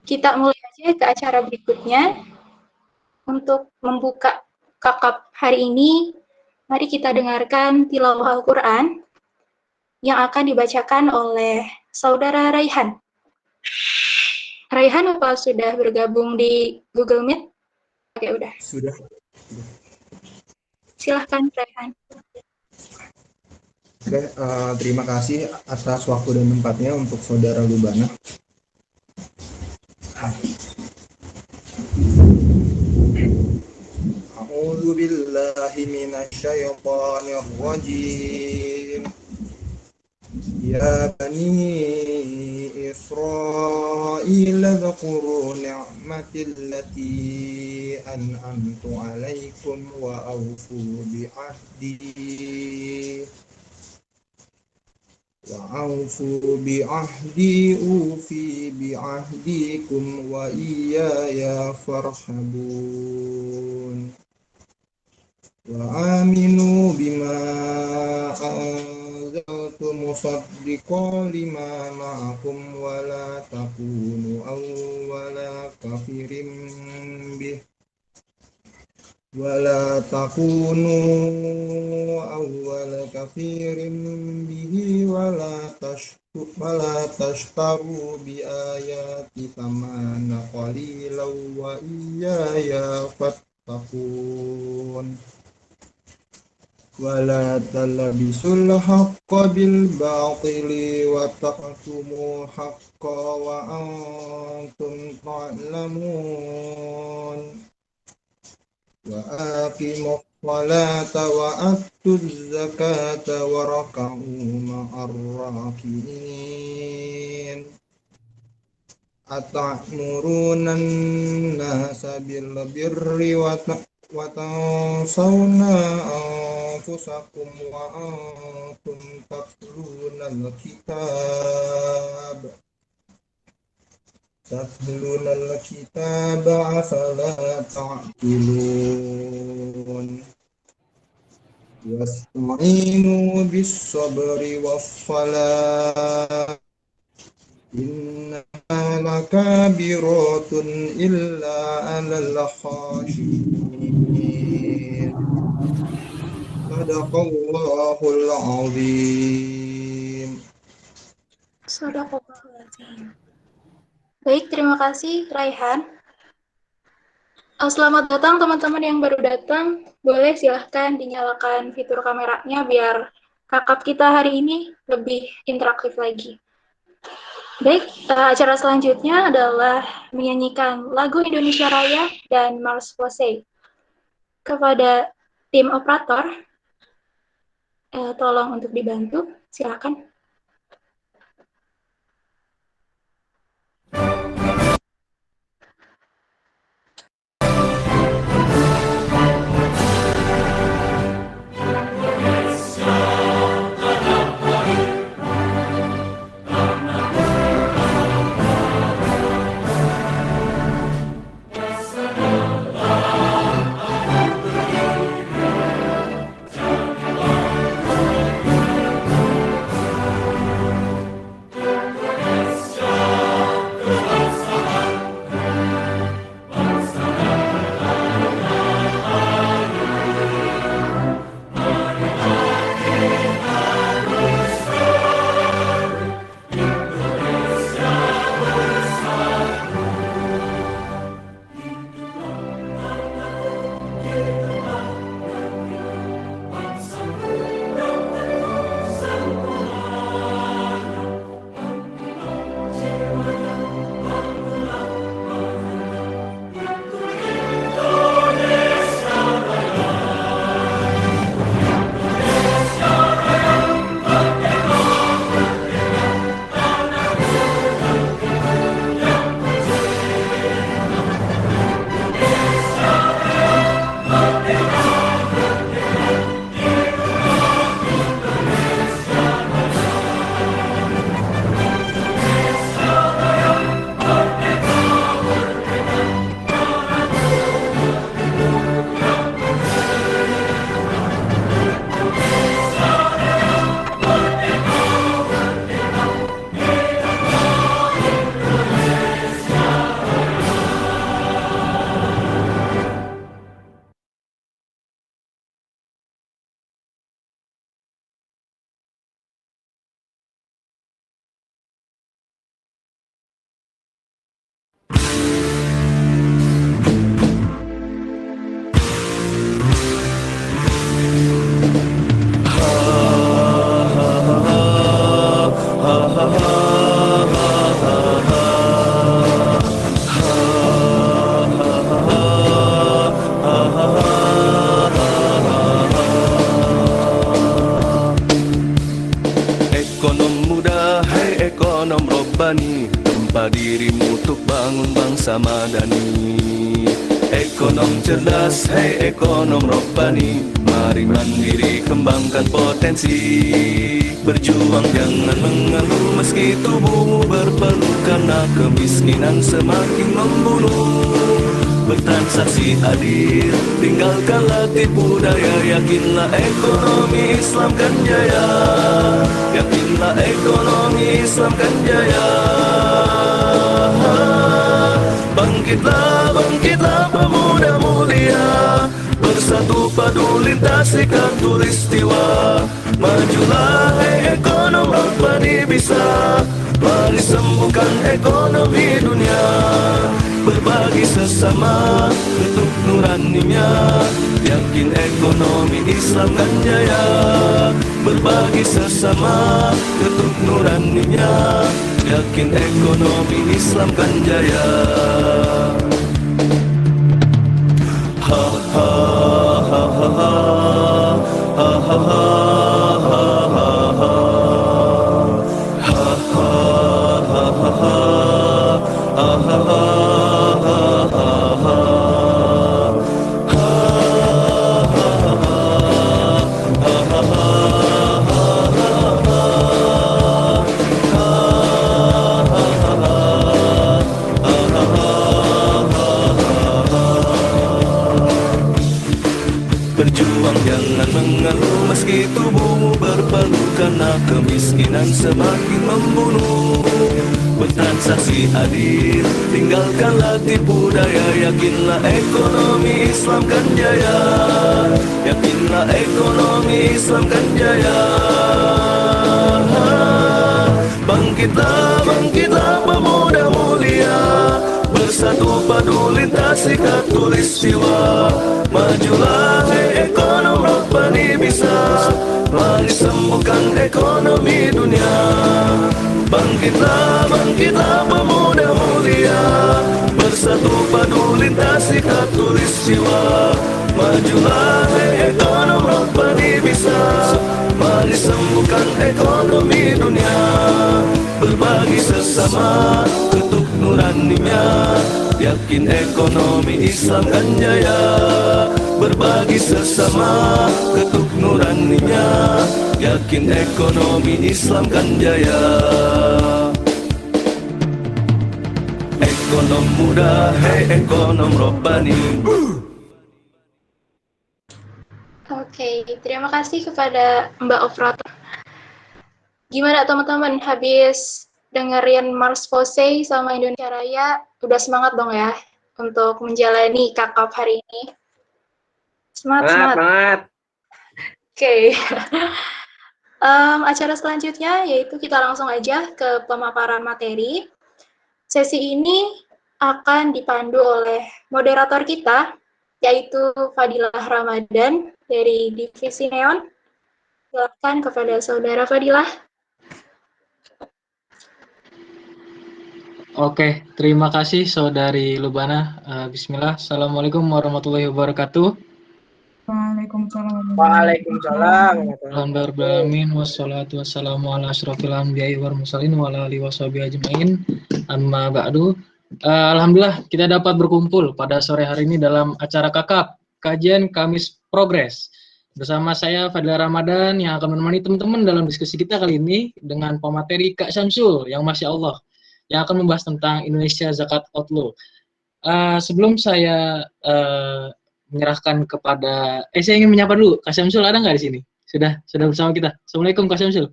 Kita mulai aja ke acara berikutnya. Untuk membuka kakap hari ini, mari kita dengarkan tilawah Al-Quran yang akan dibacakan oleh Saudara Raihan. Raihan, apa sudah bergabung di Google Meet? Oke, udah. Sudah. Silahkan, Raihan. Oke, terima kasih atas waktu dan tempatnya untuk Saudara Lubana. A'udzu billahi minasyaitonir rajim. Ya bani Israil dzkuru ni'mati allati an'amtu 'alaikum wa awfu bi'ahdi ufi bi'ahdikum wa iyaya farhabun. Wa aminu bima anzaltu musaddiqan lima ma'akum wa la takunu awwala kafirin bih ولا تكونوا أول كفير به ولا تشتروا بآياتي ثمنا قليلا وإياي فاتقون ولا تلبسوا الحق بالباطل وتكتموا الحق وأنتم تعلمون وأقيموا الصلاة وآتوا الزكاة واركعوا مع الراكعين أتأمرون الناس بالبر وتنسون أنفسكم وأنتم تتلون الكتاب أفلا تعقلون واستعينوا بالصبر والصلاة إنها لكبيرة إلا على الخاشعين صدق الله العظيم. Sadaqallahul. Baik, terima kasih Raihan. Selamat datang teman-teman yang baru datang. Boleh silahkan dinyalakan fitur kameranya biar kakap kita hari ini lebih interaktif lagi. Baik, acara selanjutnya adalah menyanyikan lagu Indonesia Raya dan Mars Posey. Kepada tim operator, tolong untuk dibantu, silakan. untuk bangun bangsa madani. Ekonom cerdas, hei ekonom robbani, mari mandiri kembangkan potensi. Berjuang jangan mengeluh meski tubuhmu berpeluh, karena kemiskinan semakin membunuh. Bertransaksi adil, tinggalkanlah tipu daya, yakinlah ekonomi Islam kan jaya. Yakinlah ekonomi Islam kan jaya. Bangkitlah, bangkitlah pemuda mulia, bersatu padu lintasi khatulistiwa. Majulah hei ekonom robbani bisa, mari sembuhkan ekonomi dunia. Berbagi sesama untuk nuraninya, yakin ekonomi Islam kan jaya. Berbagi sesama untuk nuraninya, yakin ekonomi Islam kan jaya. Ha ha ha ha ha ha ha ha. Berjuang jangan mengeluh meski tubuhmu berpeluh, karena kemiskinan semakin membunuh. Bertransaksi adil, tinggalkanlah tipu daya, yakinlah ekonomi Islam kan jaya. Yakinlah ekonomi Islam kan jaya. Bangkitlah, bangkitlah pemuda mulia, bersatu padu lintasi khatulistiwa. Majulah hei ekonom robbani bisa, mari sembuhkan ekonomi dunia. Bangkitlah, bangkitlah pemuda mulia, bersatu padu lintasi khatulistiwa. Majulah hei ekonom robbani bisa, mari sembuhkan ekonomi dunia. Berbagi sesama untuk nuraninya, yakin ekonomi Islam kan jaya. Berbagi sesama untuk nuraninya, yakin ekonomi Islam kan jaya. Ekonom muda, hei ekonom robbani. Oke, terima kasih kepada Mbak Operator. Gimana teman-teman, habis dengerin Mars Posey sama Indonesia Raya, udah semangat dong ya untuk menjalani kakap hari ini? Semangat, semangat. Oke. Acara selanjutnya yaitu kita langsung aja ke pemaparan materi. Sesi ini akan dipandu oleh moderator kita, yaitu Fadilah Ramadan dari Divisi Neon. Silakan kepada Saudara Fadilah. Oke, terima kasih Saudari Lubana. Bismillah. Assalamualaikum warahmatullahi wabarakatuh. Waalaikumsalam. Alhamdulillah, wassalatu wassalamu ala asyrofil anbiya'i wal mursalin wa ala alihi washabihi ajmain. Amma ba'du. Alhamdulillah kita dapat berkumpul pada sore hari ini dalam acara kakap kajian Kamis Progres. Bersama saya Fadilah Ramadan yang akan menemani teman-teman dalam diskusi kita kali ini dengan pemateri Kak Syamsul yang Masya Allah, yang akan membahas tentang Indonesia Zakat Outlaw. Sebelum saya menyerahkan kepada, saya ingin menyapa dulu, Kak Syamsul ada nggak di sini? Sudah bersama kita. Assalamualaikum Kak Syamsul.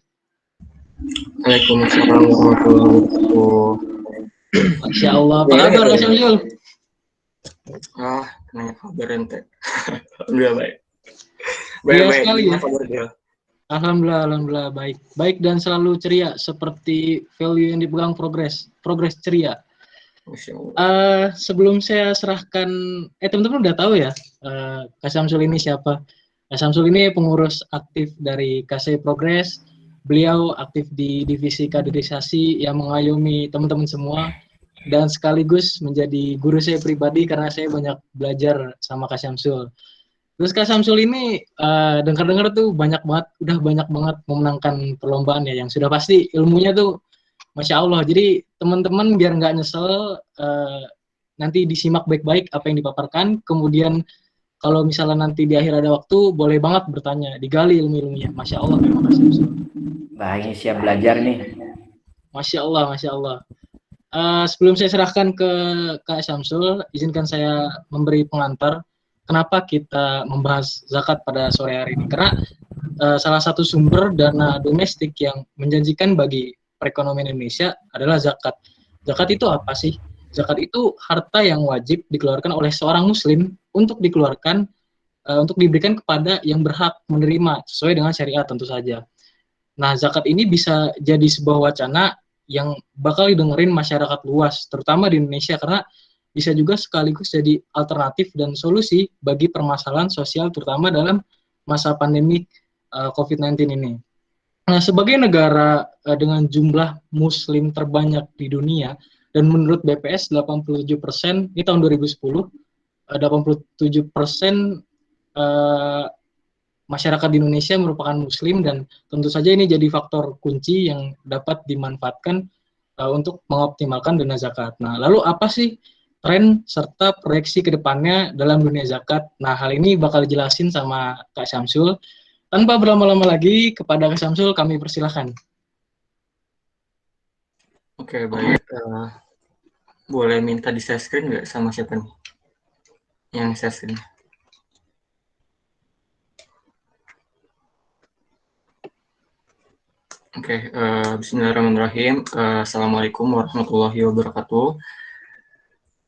Waalaikumsalam warahmatullahi wabarakatuh. Masya Allah, apa kabar Kak Syamsul? Nanya kabar ente. Alhamdulillah baik. Baik sekali ya. Alhamdulillah baik dan selalu ceria seperti value yang dipegang progres ceria. Sebelum saya serahkan, teman-teman udah tahu ya Kak Syamsul ini siapa? Kak Syamsul ini pengurus aktif dari KC Progres. Beliau aktif di divisi kaderisasi yang mengayomi teman-teman semua dan sekaligus menjadi guru saya pribadi karena saya banyak belajar sama Kak Syamsul. Terus Kak Syamsul ini dengar-dengar tuh udah banyak banget memenangkan perlombaan ya, yang sudah pasti ilmunya tuh Masya Allah. Jadi teman-teman biar nggak nyesel, nanti disimak baik-baik apa yang dipaparkan. Kemudian kalau misalnya nanti di akhir ada waktu, boleh banget bertanya, digali ilmu-ilmunya. Masya Allah, terima kasih. Bah, ini siap belajar nih. Masya Allah, Masya Allah. Sebelum saya serahkan ke Kak Syamsul, izinkan saya memberi pengantar kenapa kita membahas zakat pada sore hari ini. Karena salah satu sumber dana domestik yang menjanjikan bagi perekonomian Indonesia adalah zakat. Zakat itu apa sih? Zakat itu harta yang wajib dikeluarkan oleh seorang muslim untuk dikeluarkan, untuk diberikan kepada yang berhak menerima sesuai dengan syariat tentu saja. Nah, zakat ini bisa jadi sebuah wacana yang bakal didengerin masyarakat luas, terutama di Indonesia, karena bisa juga sekaligus jadi alternatif dan solusi bagi permasalahan sosial, terutama dalam masa pandemi COVID-19 ini. Nah, sebagai negara dengan jumlah muslim terbanyak di dunia, dan menurut BPS 87%, ini tahun 2010, 87% masyarakat di Indonesia merupakan muslim, dan tentu saja ini jadi faktor kunci yang dapat dimanfaatkan untuk mengoptimalkan dana zakat. Nah, lalu apa sih tren serta proyeksi ke depannya dalam dunia zakat? Nah, hal ini bakal dijelasin sama Kak Syamsul. Tanpa berlama-lama lagi, kepada Kak Syamsul kami persilahkan. Oke, baik. Boleh minta di share screen nggak sama siapa nih? Yang share screen. Oke, bismillahirrahmanirrahim. Assalamualaikum warahmatullahi wabarakatuh.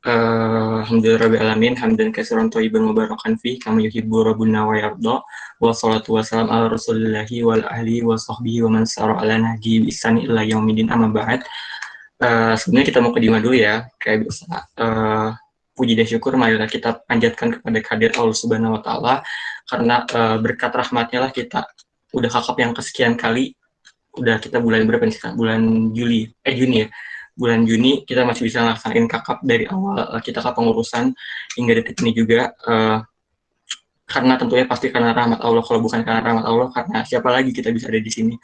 Alhamdulillah alamin, hamdan katsiran thayyiban mubarakan fi kama yuhibbu rabbuna wa yarda. Wassalatu wassalamu ala rasulillahi wal ahli wa sahbihi wa man sara ala nahji bi ihsani ila yaumidin, amma ba'd. Sebenarnya kita mau kedima dulu ya, kayak biasa. Puji dan syukur marilah kita panjatkan kepada kehadirat Allah Subhanahu wa taala, karena berkat rahmatnya lah kita udah kakap yang kesekian kali. Udah kita bulan berapa nih sekarang? Bulan Juni ya. Bulan Juni kita masih bisa ngelaksanain kakap dari awal kita ke pengurusan hingga detik ini juga, karena tentunya pasti karena rahmat Allah. Kalau bukan karena rahmat Allah, karena siapa lagi kita bisa ada di sini.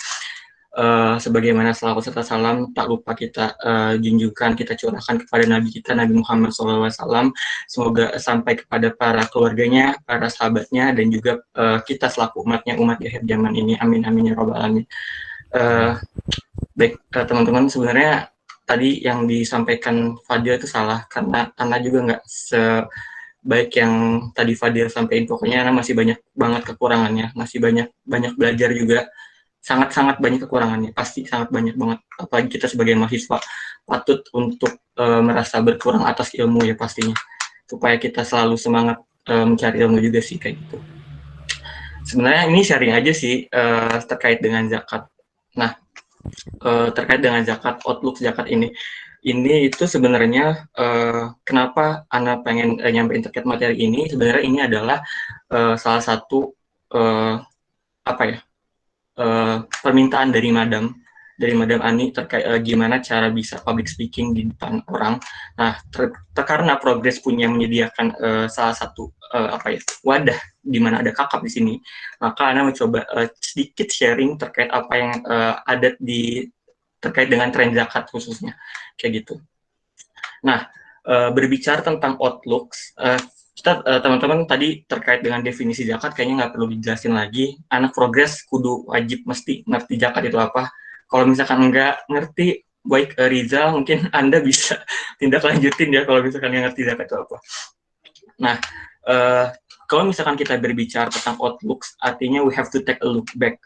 Sebagaimana selawat serta salam tak lupa kita junjukkan, kita curahkan kepada Nabi kita, Nabi Muhammad SAW. Semoga sampai kepada para keluarganya, para sahabatnya, dan juga kita selaku umatnya, umat di akhir zaman ini. Amin amin ya rabbal alamin. Baik, teman-teman, sebenarnya tadi yang disampaikan Fadil itu salah, karena Ana juga nggak sebaik yang tadi Fadil sampaikan. Pokoknya Ana masih banyak banget kekurangannya, masih banyak belajar juga, sangat banyak kekurangannya, pasti sangat banyak banget. Apalagi kita sebagai mahasiswa patut untuk merasa berkurang atas ilmu ya pastinya, supaya kita selalu semangat mencari ilmu juga sih, kayak gitu. Sebenarnya ini sharing aja sih terkait dengan zakat. Nah, terkait dengan zakat, outlook zakat ini itu sebenarnya kenapa Ana pengen nyampein terkait materi ini. Sebenarnya ini adalah salah satu permintaan dari Madam Ani terkait gimana cara bisa public speaking di depan orang. Nah, karena progres punya menyediakan salah satu wadah di mana ada kakap di sini, maka Ana mencoba sedikit sharing terkait apa yang ada terkait dengan tren zakat khususnya, kayak gitu. Nah, berbicara tentang outlooks, kita teman-teman tadi terkait dengan definisi zakat kayaknya nggak perlu dijelasin lagi. Anak progres kudu wajib mesti ngerti zakat itu apa. Kalau misalkan nggak ngerti, baik Rizal mungkin Anda bisa tindak lanjutin ya kalau misalkan nggak ngerti zakat itu apa. Nah, kalau misalkan kita berbicara tentang outlooks, artinya we have to take a look back.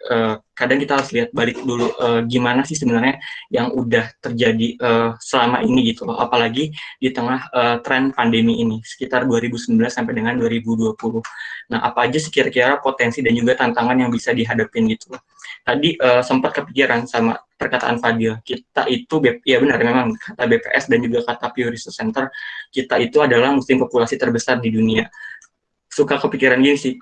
Kadang kita harus lihat balik dulu gimana sih sebenarnya yang udah terjadi selama ini gitu loh. Apalagi di tengah tren pandemi ini, sekitar 2019 sampai dengan 2020. Nah, apa aja sih kira-kira potensi dan juga tantangan yang bisa dihadapin gitu loh. Tadi sempat kepikiran sama perkataan Fadil, kita itu, ya benar memang kata BPS dan juga kata Pew Research Center, kita itu adalah muslim populasi terbesar di dunia. Suka kepikiran gini sih,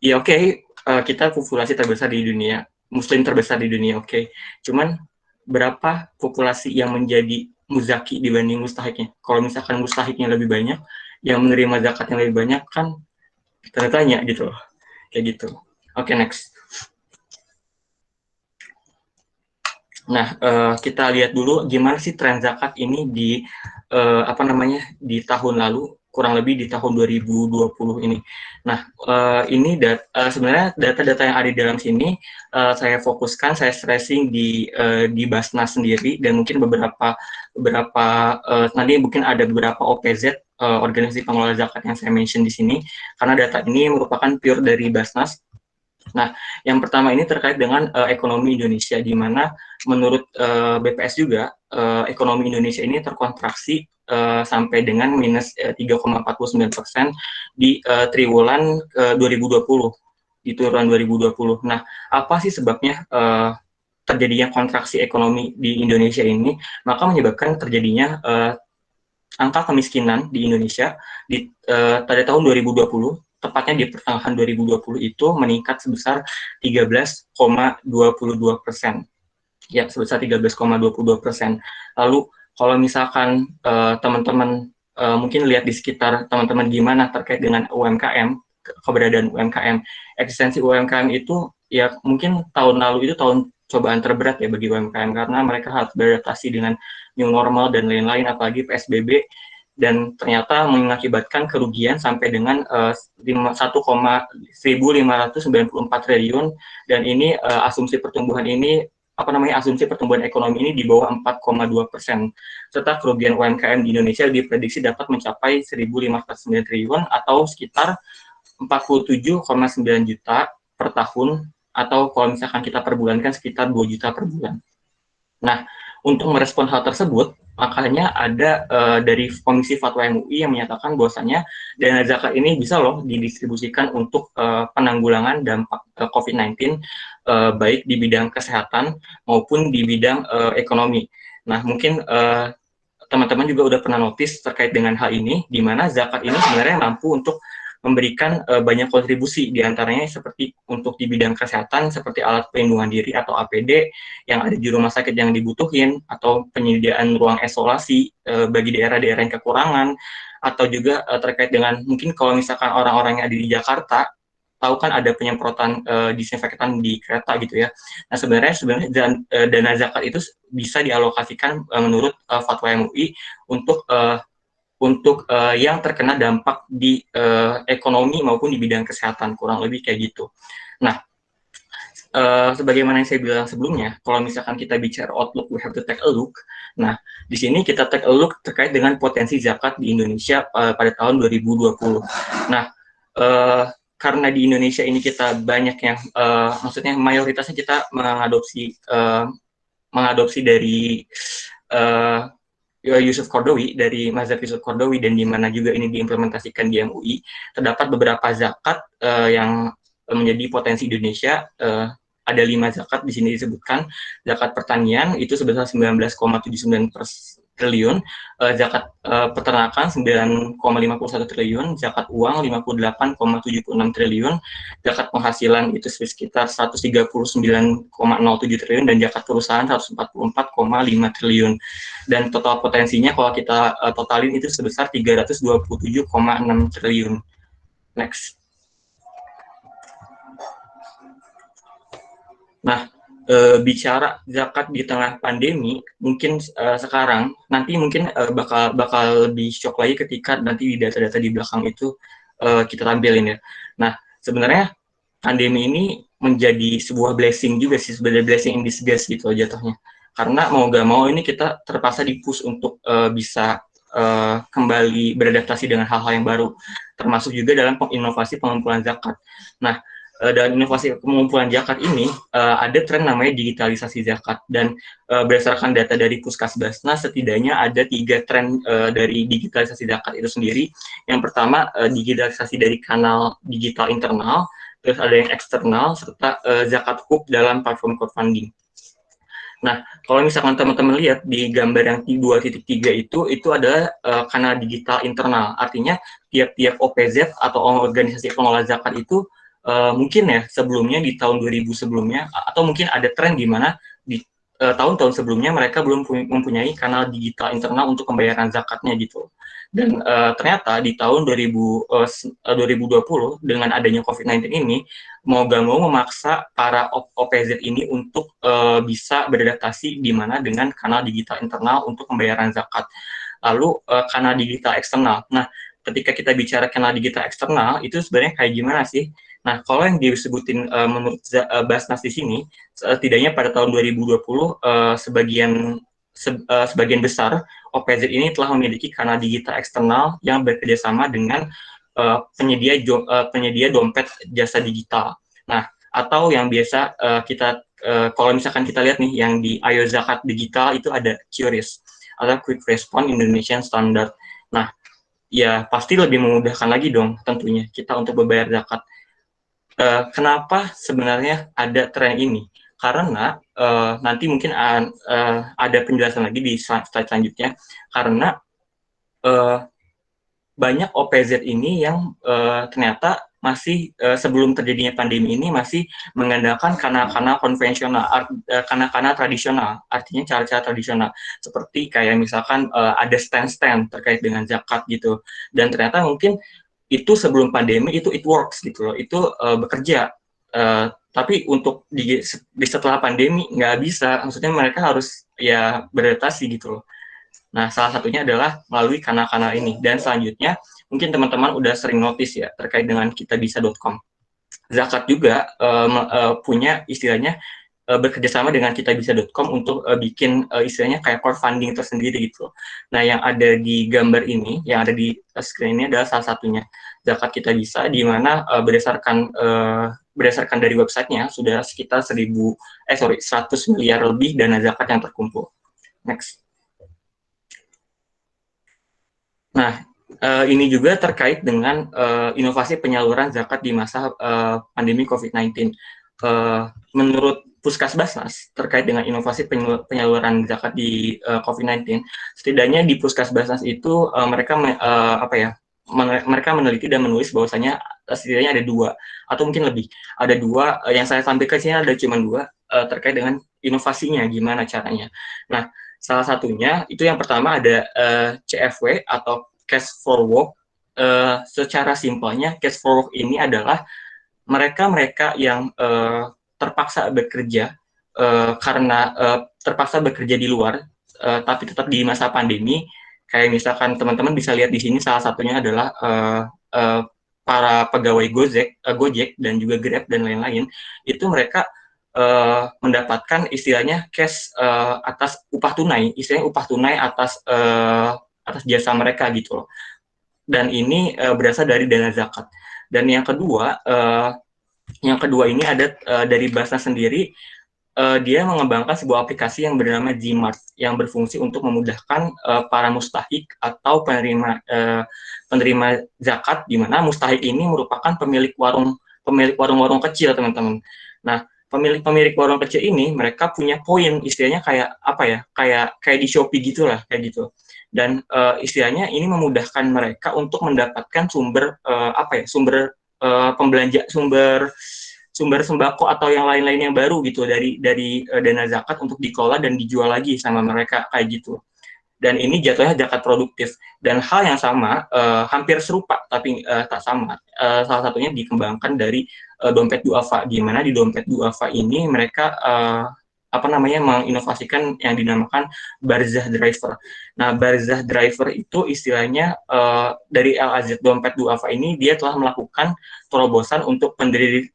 ya oke, kita populasi terbesar di dunia, muslim terbesar di dunia, oke. Cuman berapa populasi yang menjadi muzaki dibanding mustahiknya? Kalau misalkan mustahiknya lebih banyak, yang menerima zakat yang lebih banyak, kan tanda tanya gitu loh, kayak gitu. Oke, next. Nah, kita lihat dulu gimana sih tren zakat ini di di tahun lalu, kurang lebih di tahun 2020 ini. Nah, sebenarnya data-data yang ada di dalam sini saya fokuskan, saya stressing di Basnas sendiri, dan mungkin beberapa nanti mungkin ada beberapa OPZ, organisasi pengelola zakat yang saya mention di sini, karena data ini merupakan pure dari Basnas. Nah, yang pertama ini terkait dengan ekonomi Indonesia, di mana menurut BPS juga ekonomi Indonesia ini terkontraksi sampai dengan minus 3,49% di triwulan 2020, di triwulan 2020. Nah, apa sih sebabnya terjadinya kontraksi ekonomi di Indonesia ini? Maka menyebabkan terjadinya angka kemiskinan di Indonesia pada tahun 2020, tepatnya di pertengahan 2020 itu meningkat sebesar 13,22%. Ya, sebesar 13,22%. Lalu kalau misalkan teman-teman mungkin lihat di sekitar teman-teman gimana terkait dengan UMKM, keberadaan UMKM, eksistensi UMKM itu ya mungkin tahun lalu itu tahun cobaan terberat ya bagi UMKM, karena mereka harus beradaptasi dengan new normal dan lain-lain, apalagi PSBB, dan ternyata mengakibatkan kerugian sampai dengan 1,1594 triliun, dan ini asumsi pertumbuhan ekonomi ini di bawah 4,2%, serta kerugian UMKM di Indonesia diprediksi dapat mencapai 1.509 triliun atau sekitar 47,9 juta per tahun, atau kalau misalkan kita perbulankan sekitar 2 juta per bulan. Nah, untuk merespon hal tersebut, makanya ada dari Komisi Fatwa MUI yang menyatakan bahwasanya dana zakat ini bisa loh didistribusikan untuk penanggulangan dampak COVID-19, baik di bidang kesehatan maupun di bidang ekonomi. Nah, mungkin teman-teman juga udah pernah notice terkait dengan hal ini, di mana zakat ini sebenarnya mampu untuk memberikan banyak kontribusi, diantaranya seperti untuk di bidang kesehatan, seperti alat pelindungan diri atau APD yang ada di rumah sakit yang dibutuhin, atau penyediaan ruang isolasi bagi daerah-daerah yang kekurangan, atau juga terkait dengan mungkin kalau misalkan orang-orang yang ada di Jakarta, tahu kan ada penyemprotan disinfektan di kereta gitu ya. Nah, sebenarnya dana zakat itu bisa dialokasikan menurut Fatwa MUI untuk yang terkena dampak di ekonomi maupun di bidang kesehatan, kurang lebih kayak gitu. Nah, sebagaimana yang saya bilang sebelumnya, kalau misalkan kita bicara outlook, we have to take a look. Nah, di sini kita take a look terkait dengan potensi zakat di Indonesia pada tahun 2020. Nah, karena di Indonesia ini kita banyak yang, maksudnya mayoritasnya kita mengadopsi dari Yusuf Qaradawi, dari mazhab Yusuf Qaradawi, dan di mana juga ini diimplementasikan di MUI, terdapat beberapa zakat yang menjadi potensi Indonesia. Ada 5 zakat di sini disebutkan. Zakat pertanian itu sebesar 19,79 triliun, zakat peternakan 9,51 triliun, zakat uang 58,76 triliun, zakat penghasilan itu sekitar 139,07 triliun, dan zakat perusahaan 144,5 triliun. Dan total potensinya kalau kita totalin itu sebesar 327,6 triliun. Next. Nah, bicara zakat di tengah pandemi, mungkin sekarang, nanti mungkin bakal lebih shock lagi ketika nanti di data-data di belakang itu kita tampilin ya. Nah, sebenarnya pandemi ini menjadi sebuah blessing juga sih, sebenarnya blessing in disguise gitu jatuhnya. Karena mau gak mau ini kita terpaksa di-push untuk bisa kembali beradaptasi dengan hal-hal yang baru, termasuk juga dalam inovasi pengumpulan zakat. Nah, dan inovasi pengumpulan zakat ini ada tren namanya digitalisasi zakat, dan berdasarkan data dari Puskesbasnas setidaknya ada 3 tren dari digitalisasi zakat itu sendiri. Yang pertama, digitalisasi dari kanal digital internal, terus ada yang eksternal, serta zakat hub dalam platform crowdfunding. Nah, kalau misalkan teman-teman lihat di gambar yang 2.3 itu adalah kanal digital internal, artinya tiap-tiap OPZ atau organisasi pengelola zakat itu mungkin ya sebelumnya di tahun 2000 sebelumnya, atau mungkin ada tren di mana di tahun-tahun sebelumnya mereka belum mempunyai kanal digital internal untuk pembayaran zakatnya gitu. Dan ternyata di tahun 2020 dengan adanya COVID-19 ini mau gak mau memaksa para OPZ ini untuk bisa beradaptasi di mana dengan kanal digital internal untuk pembayaran zakat. Lalu kanal digital eksternal. Nah, ketika kita bicara kanal digital eksternal itu sebenarnya kayak gimana sih? Nah, kalau yang disebutin menurut Basnas di sini, setidaknya pada tahun 2020 sebagian besar OPZ ini telah memiliki kanal digital eksternal yang bekerjasama dengan penyedia dompet jasa digital. Nah, atau yang biasa kalau misalkan kita lihat nih yang di Ayo Zakat Digital itu ada QRIS atau Quick Response Indonesian Standard. Nah, ya pasti lebih memudahkan lagi dong tentunya kita untuk berbayar zakat. Kenapa sebenarnya ada tren ini? Karena nanti mungkin ada penjelasan lagi di slide selanjutnya, karena banyak OPZ ini yang ternyata masih sebelum terjadinya pandemi ini masih mengandalkan kanal-kanal konvensional, kanal-kanal tradisional, artinya cara-cara tradisional, seperti kayak misalkan ada stand-stand terkait dengan zakat gitu, dan ternyata mungkin itu sebelum pandemi itu it works gitu loh, itu bekerja. Tapi untuk di setelah pandemi nggak bisa, maksudnya mereka harus ya beradaptasi gitu loh. Nah, salah satunya adalah melalui kanal-kanal ini. Dan selanjutnya, mungkin teman-teman udah sering notice ya terkait dengan kitabisa.com. Zakat juga punya istilahnya bekerjasama dengan kitabisa.com untuk bikin istilahnya kayak crowdfunding tersendiri gitu. Nah, yang ada di gambar ini, yang ada di screen ini adalah salah satunya Zakat Kitabisa, di mana berdasarkan dari websitenya sudah sekitar 100 miliar lebih dana zakat yang terkumpul. Next. Nah, ini juga terkait dengan inovasi penyaluran zakat di masa pandemi COVID-19. Menurut Puskesbasnas terkait dengan inovasi penyaluran zakat di COVID-19, setidaknya di Puskesbasnas itu mereka meneliti dan menulis bahwasanya setidaknya ada 2 atau mungkin lebih. Ada 2 yang saya sampaikan sini, ada cuma 2 terkait dengan inovasinya gimana caranya. Nah, salah satunya itu yang pertama ada CFW atau Cash for Work. Secara simpelnya Cash for Work ini adalah mereka yang terpaksa bekerja karena terpaksa bekerja di luar, tapi tetap di masa pandemi. Kayak misalkan teman-teman bisa lihat di sini salah satunya adalah para pegawai Gojek dan juga Grab dan lain-lain. Itu mereka mendapatkan istilahnya cash atas upah tunai, istilahnya upah tunai atas jasa mereka gitu loh. Dan ini berasal dari dana zakat. Dan yang kedua ini ada dari Basnas sendiri, dia mengembangkan sebuah aplikasi yang bernama Gmart yang berfungsi untuk memudahkan para mustahik atau penerima zakat, di mana mustahik ini merupakan pemilik warung kecil, teman-teman. Nah, pemilik warung kecil ini mereka punya poin, istilahnya kayak apa ya, kayak di Shopee gitulah, kayak gitu. Dan istilahnya ini memudahkan mereka untuk mendapatkan sumber sumber sembako atau yang lain-lain yang baru gitu dari dana zakat untuk dikelola dan dijual lagi sama mereka kayak gitu. Dan ini jatuhnya zakat produktif. Dan hal yang sama, hampir serupa tapi tak sama. Salah satunya dikembangkan dari dompet duafa, di mana di dompet duafa ini mereka menginovasikan yang dinamakan Barzah Driver. Nah, Barzah Driver itu istilahnya dari LAZ dompet duafa ini dia telah melakukan terobosan untuk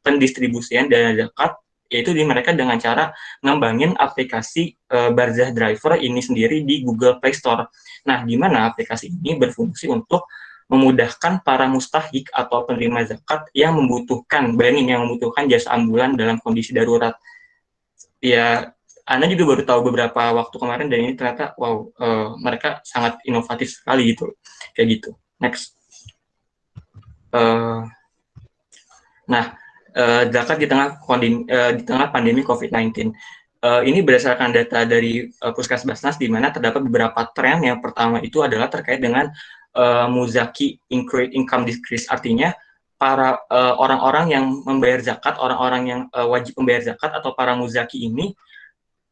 pendistribusian dana zakat, yaitu di mereka dengan cara ngembangin aplikasi Barzah Driver ini sendiri di Google Play Store. Nah, di mana aplikasi ini berfungsi untuk memudahkan para mustahik atau penerima zakat yang membutuhkan jasa ambulan dalam kondisi darurat. Ya, Anda juga baru tahu beberapa waktu kemarin, dan ini ternyata wow, mereka sangat inovatif sekali gitu, kayak gitu. Next. Zakat di tengah pandemi COVID-19. Ini berdasarkan data dari Puskesbasnas, di mana terdapat beberapa tren. Yang pertama itu adalah terkait dengan muzaki income decrease, artinya para orang-orang yang membayar zakat, orang-orang yang wajib membayar zakat atau para muzaki ini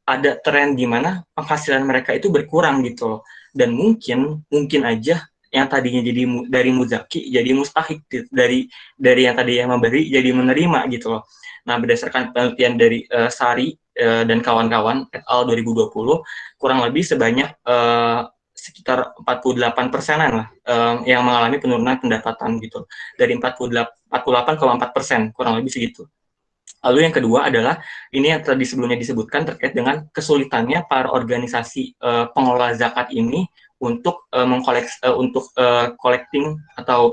ada tren di mana penghasilan mereka itu berkurang gitu loh. Dan mungkin aja yang tadinya jadi dari muzaki jadi mustahik gitu. Dari yang tadinya memberi jadi menerima gitu loh. Nah, berdasarkan penelitian dari Sari dan kawan-kawan et al. 2020, kurang lebih sebanyak sekitar 48%-an lah yang mengalami penurunan pendapatan gitu. Dari 48,4%, kurang lebih segitu. Lalu yang kedua adalah ini yang tadi sebelumnya disebutkan terkait dengan kesulitannya para organisasi pengelola zakat ini untuk collecting atau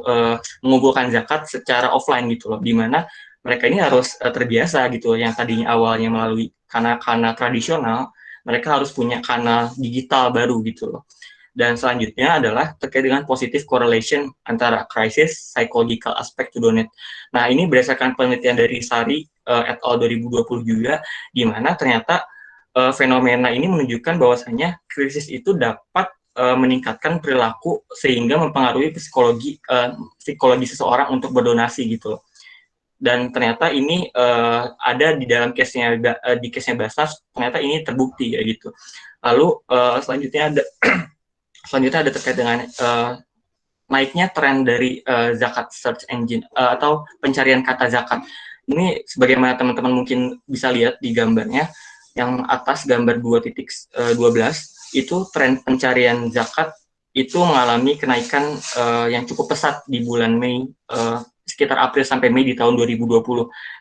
mengumpulkan zakat secara offline gitu loh, di mana mereka ini harus terbiasa gitu, yang tadinya awalnya melalui kanal tradisional, mereka harus punya kanal digital baru gitu loh. Dan selanjutnya adalah terkait dengan positive correlation antara crisis, psychological aspect to donate. Nah, ini berdasarkan penelitian dari Sari et al. 2020 juga, di mana ternyata fenomena ini menunjukkan bahwasanya krisis itu dapat meningkatkan perilaku sehingga mempengaruhi psikologi seseorang untuk berdonasi gitu loh. Dan ternyata ini ada di dalam case-nya di case-nya Basnas, ternyata ini terbukti ya gitu. Lalu selanjutnya ada terkait dengan naiknya tren dari zakat search engine atau pencarian kata zakat. Ini sebagaimana teman-teman mungkin bisa lihat di gambarnya, yang atas gambar 2.12 itu tren pencarian zakat itu mengalami kenaikan yang cukup pesat di bulan Mei, sekitar April sampai Mei di tahun 2020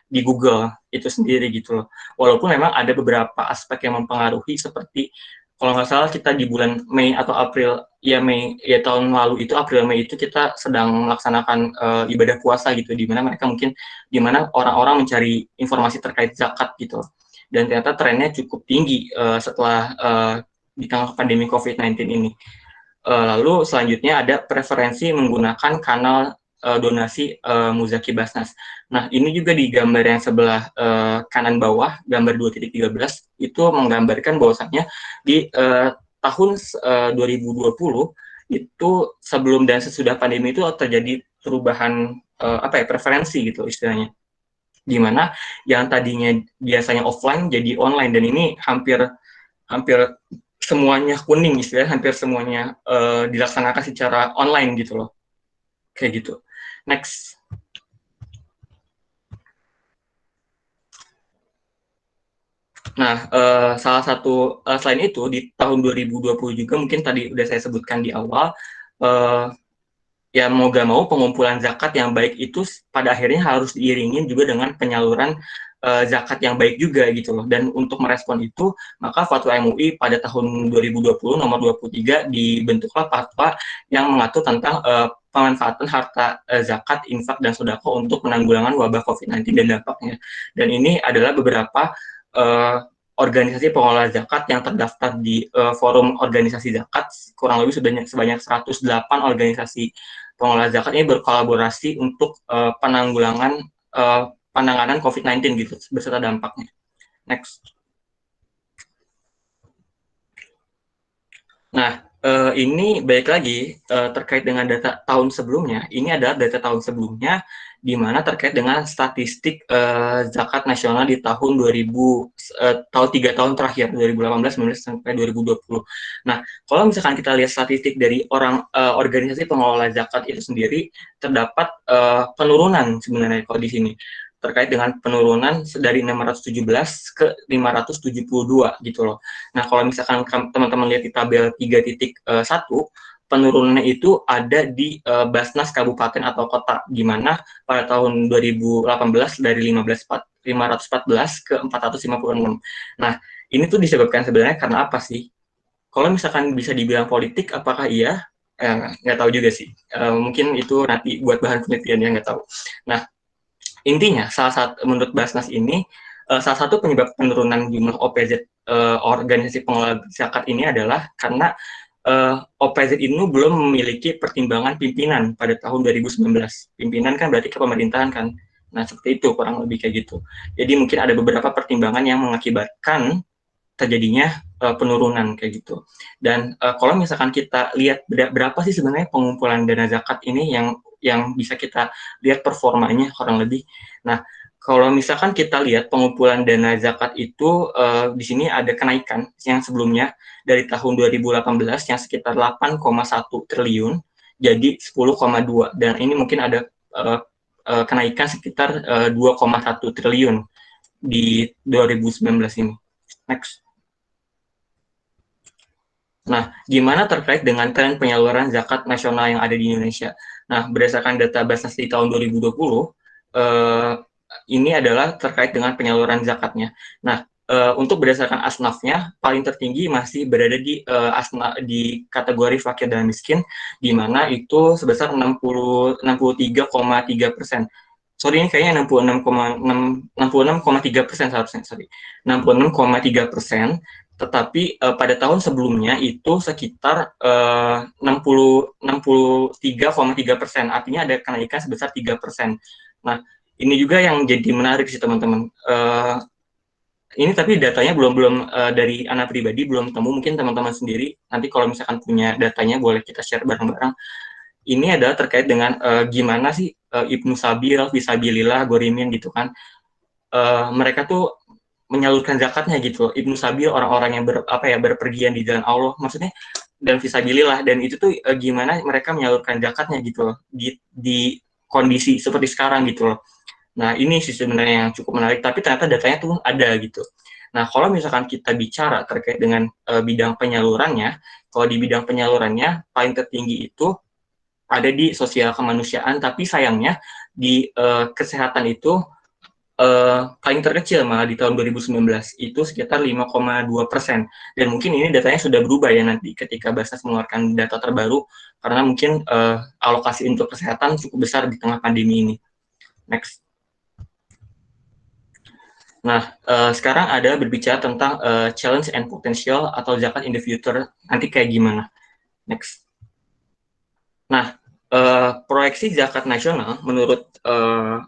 di Google itu sendiri gitu loh. Walaupun memang ada beberapa aspek yang mempengaruhi, seperti kalau nggak salah kita di bulan Mei atau April, Mei tahun lalu itu, April Mei itu kita sedang melaksanakan ibadah puasa gitu, di mana orang-orang mencari informasi terkait zakat gitu. Dan ternyata trennya cukup tinggi setelah di tengah pandemi COVID-19 ini. Lalu selanjutnya ada preferensi menggunakan kanal donasi Muzaki Basnas. Nah, ini juga di gambar yang sebelah kanan bawah, gambar 2.13, itu menggambarkan bahwasannya di tahun 2020 itu sebelum dan sesudah pandemi itu terjadi perubahan preferensi gitu istilahnya, di mana yang tadinya biasanya offline jadi online, dan ini hampir semuanya kuning istilahnya, hampir semuanya dilaksanakan secara online gitu loh, kayak gitu. Next. Nah, salah satu selain itu di tahun 2020 juga, mungkin tadi udah saya sebutkan di awal, ya mau gak mau pengumpulan zakat yang baik itu pada akhirnya harus diiringin juga dengan penyaluran zakat yang baik juga gitu loh. Dan untuk merespon itu, maka Fatwa MUI pada tahun 2020 nomor 23 dibentuklah fatwa yang mengatur tentang pemanfaatan harta zakat, infak, dan sedekah untuk penanggulangan wabah COVID-19 dan dampaknya. Dan ini adalah beberapa organisasi pengelola zakat yang terdaftar di forum organisasi zakat, kurang lebih sebanyak 108 organisasi pengelola zakat ini berkolaborasi untuk penanganan COVID-19 gitu, beserta dampaknya. Next. Nah, ini balik lagi terkait dengan data tahun sebelumnya. Ini adalah data tahun sebelumnya, di mana terkait dengan statistik zakat nasional di tahun 3 tahun terakhir, 2018, 2019, sampai 2020. Nah, kalau misalkan kita lihat statistik dari organisasi pengelola zakat itu sendiri, terdapat penurunan sebenarnya kalau di sini, terkait dengan penurunan dari 617 ke 572 gitu loh. Nah, kalau misalkan teman-teman lihat di tabel 3.1, penurunannya itu ada di Basnas kabupaten atau kota, di mana pada tahun 2018 dari 514 ke 456. Nah, ini tuh disebabkan sebenarnya karena apa sih? Kalau misalkan bisa dibilang politik, apakah iya? Nggak tahu juga sih. Mungkin itu nanti buat bahan penelitian, yang nggak tahu. Nah, intinya, menurut Basnas ini, salah satu penyebab penurunan jumlah OPZ organisasi pengelola zakat ini adalah karena OPZ ini belum memiliki pertimbangan pimpinan pada tahun 2019. Pimpinan kan berarti ke pemerintahan kan. Nah, seperti itu, kurang lebih kayak gitu. Jadi mungkin ada beberapa pertimbangan yang mengakibatkan terjadinya penurunan kayak gitu. Dan kalau misalkan kita lihat berapa sih sebenarnya pengumpulan dana zakat ini yang bisa kita lihat performanya kurang lebih. Nah, kalau misalkan kita lihat pengumpulan dana zakat itu di sini ada kenaikan yang sebelumnya dari tahun 2018 yang sekitar 8,1 triliun jadi 10,2 dan ini mungkin ada kenaikan sekitar 2,1 triliun di 2019 ini. Next. Nah, gimana terkait dengan tren penyaluran zakat nasional yang ada di Indonesia? Nah, berdasarkan data Basnas di tahun 2020, ini adalah terkait dengan penyaluran zakatnya. Nah, untuk berdasarkan asnafnya, paling tertinggi masih berada di kategori fakir dan miskin, di mana itu sebesar 63,3%. Sorry, ini kayaknya 66,3% seharusnya, sorry. 66,3%, tetapi pada tahun sebelumnya itu sekitar 63,3%, artinya ada kenaikan sebesar 3%. Nah, ini juga yang jadi menarik sih teman-teman. Ini tapi datanya belum dari Ana pribadi belum temu, mungkin teman-teman sendiri nanti kalau misalkan punya datanya boleh kita share bareng-bareng. Ini adalah terkait dengan gimana sih Ibnu Sabil, Fisabilillah, Gorimin gitu kan. Mereka tuh menyalurkan zakatnya gitu. Ibnu Sabil orang-orang yang berpergian di jalan Allah maksudnya, dan Fisabilillah, dan itu tuh gimana mereka menyalurkan zakatnya gitu loh di kondisi seperti sekarang gitu loh. Nah, ini sih sebenarnya yang cukup menarik, tapi ternyata datanya tuh ada gitu. Nah, kalau misalkan kita bicara terkait dengan bidang penyalurannya, kalau di bidang penyalurannya paling tertinggi itu ada di sosial kemanusiaan, tapi sayangnya di kesehatan itu paling terkecil malah di tahun 2019 itu sekitar 5,2%, dan mungkin ini datanya sudah berubah ya nanti ketika Basnas mengeluarkan data terbaru, karena mungkin alokasi untuk kesehatan cukup besar di tengah pandemi ini. Next. Nah, sekarang ada berbicara tentang challenge and potential atau zakat in the future, nanti kayak gimana. Next. Nah, proyeksi zakat nasional menurut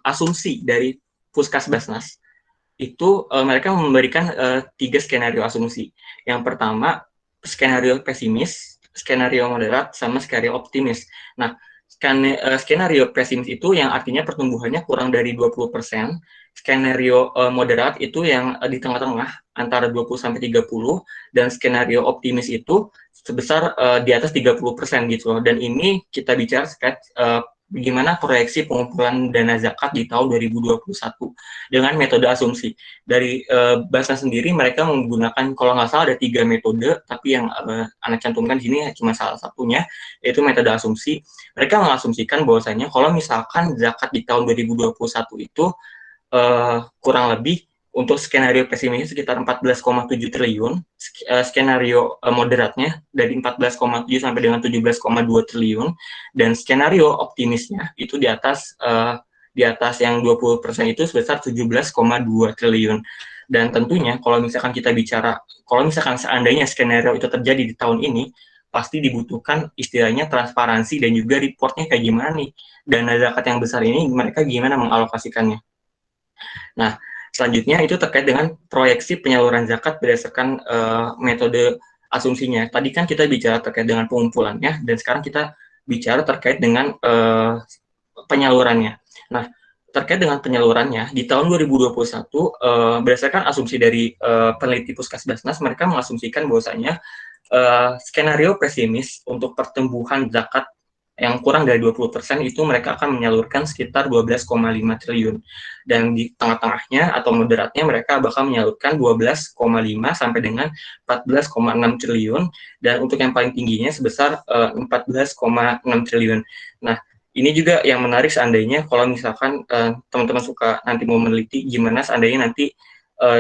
asumsi dari Puskas Basnas, itu mereka memberikan 3 skenario asumsi. Yang pertama, skenario pesimis, skenario moderat, sama skenario optimis. Nah, skenario pesimis itu yang artinya pertumbuhannya kurang dari 20%, skenario moderat itu yang di tengah-tengah antara 20-30%, dan skenario optimis itu sebesar di atas 30% gitu loh. Dan ini kita bicara terkait bagaimana proyeksi pengumpulan dana zakat di tahun 2021 dengan metode asumsi. Dari Basnas sendiri mereka menggunakan, kalau nggak salah ada 3 metode, tapi yang Anak cantumkan di sini cuma salah satunya, yaitu metode asumsi. Mereka mengasumsikan bahwasanya kalau misalkan zakat di tahun 2021 itu kurang lebih untuk skenario pesimisnya sekitar 14,7 triliun, skenario moderatnya dari 14,7 sampai dengan 17,2 triliun, dan skenario optimisnya itu di atas yang 20% itu sebesar 17,2 triliun. Dan tentunya kalau misalkan kita bicara, kalau misalkan seandainya skenario itu terjadi di tahun ini, pasti dibutuhkan istilahnya transparansi dan juga reportnya kayak gimana nih, dana zakat yang besar ini mereka gimana mengalokasikannya. Nah, selanjutnya itu terkait dengan proyeksi penyaluran zakat berdasarkan metode asumsinya. Tadi kan kita bicara terkait dengan pengumpulannya, dan sekarang kita bicara terkait dengan penyalurannya. Nah, terkait dengan penyalurannya, di tahun 2021, berdasarkan asumsi dari peneliti Puskas Basnas, mereka mengasumsikan bahwasanya skenario pesimis untuk pertumbuhan zakat yang kurang dari 20% itu mereka akan menyalurkan sekitar 12,5 triliun. Dan di tengah-tengahnya atau moderatnya mereka bakal menyalurkan 12,5 sampai dengan 14,6 triliun. Dan untuk yang paling tingginya sebesar 14,6 triliun. Nah, ini juga yang menarik seandainya kalau misalkan teman-teman suka nanti mau meneliti gimana seandainya nanti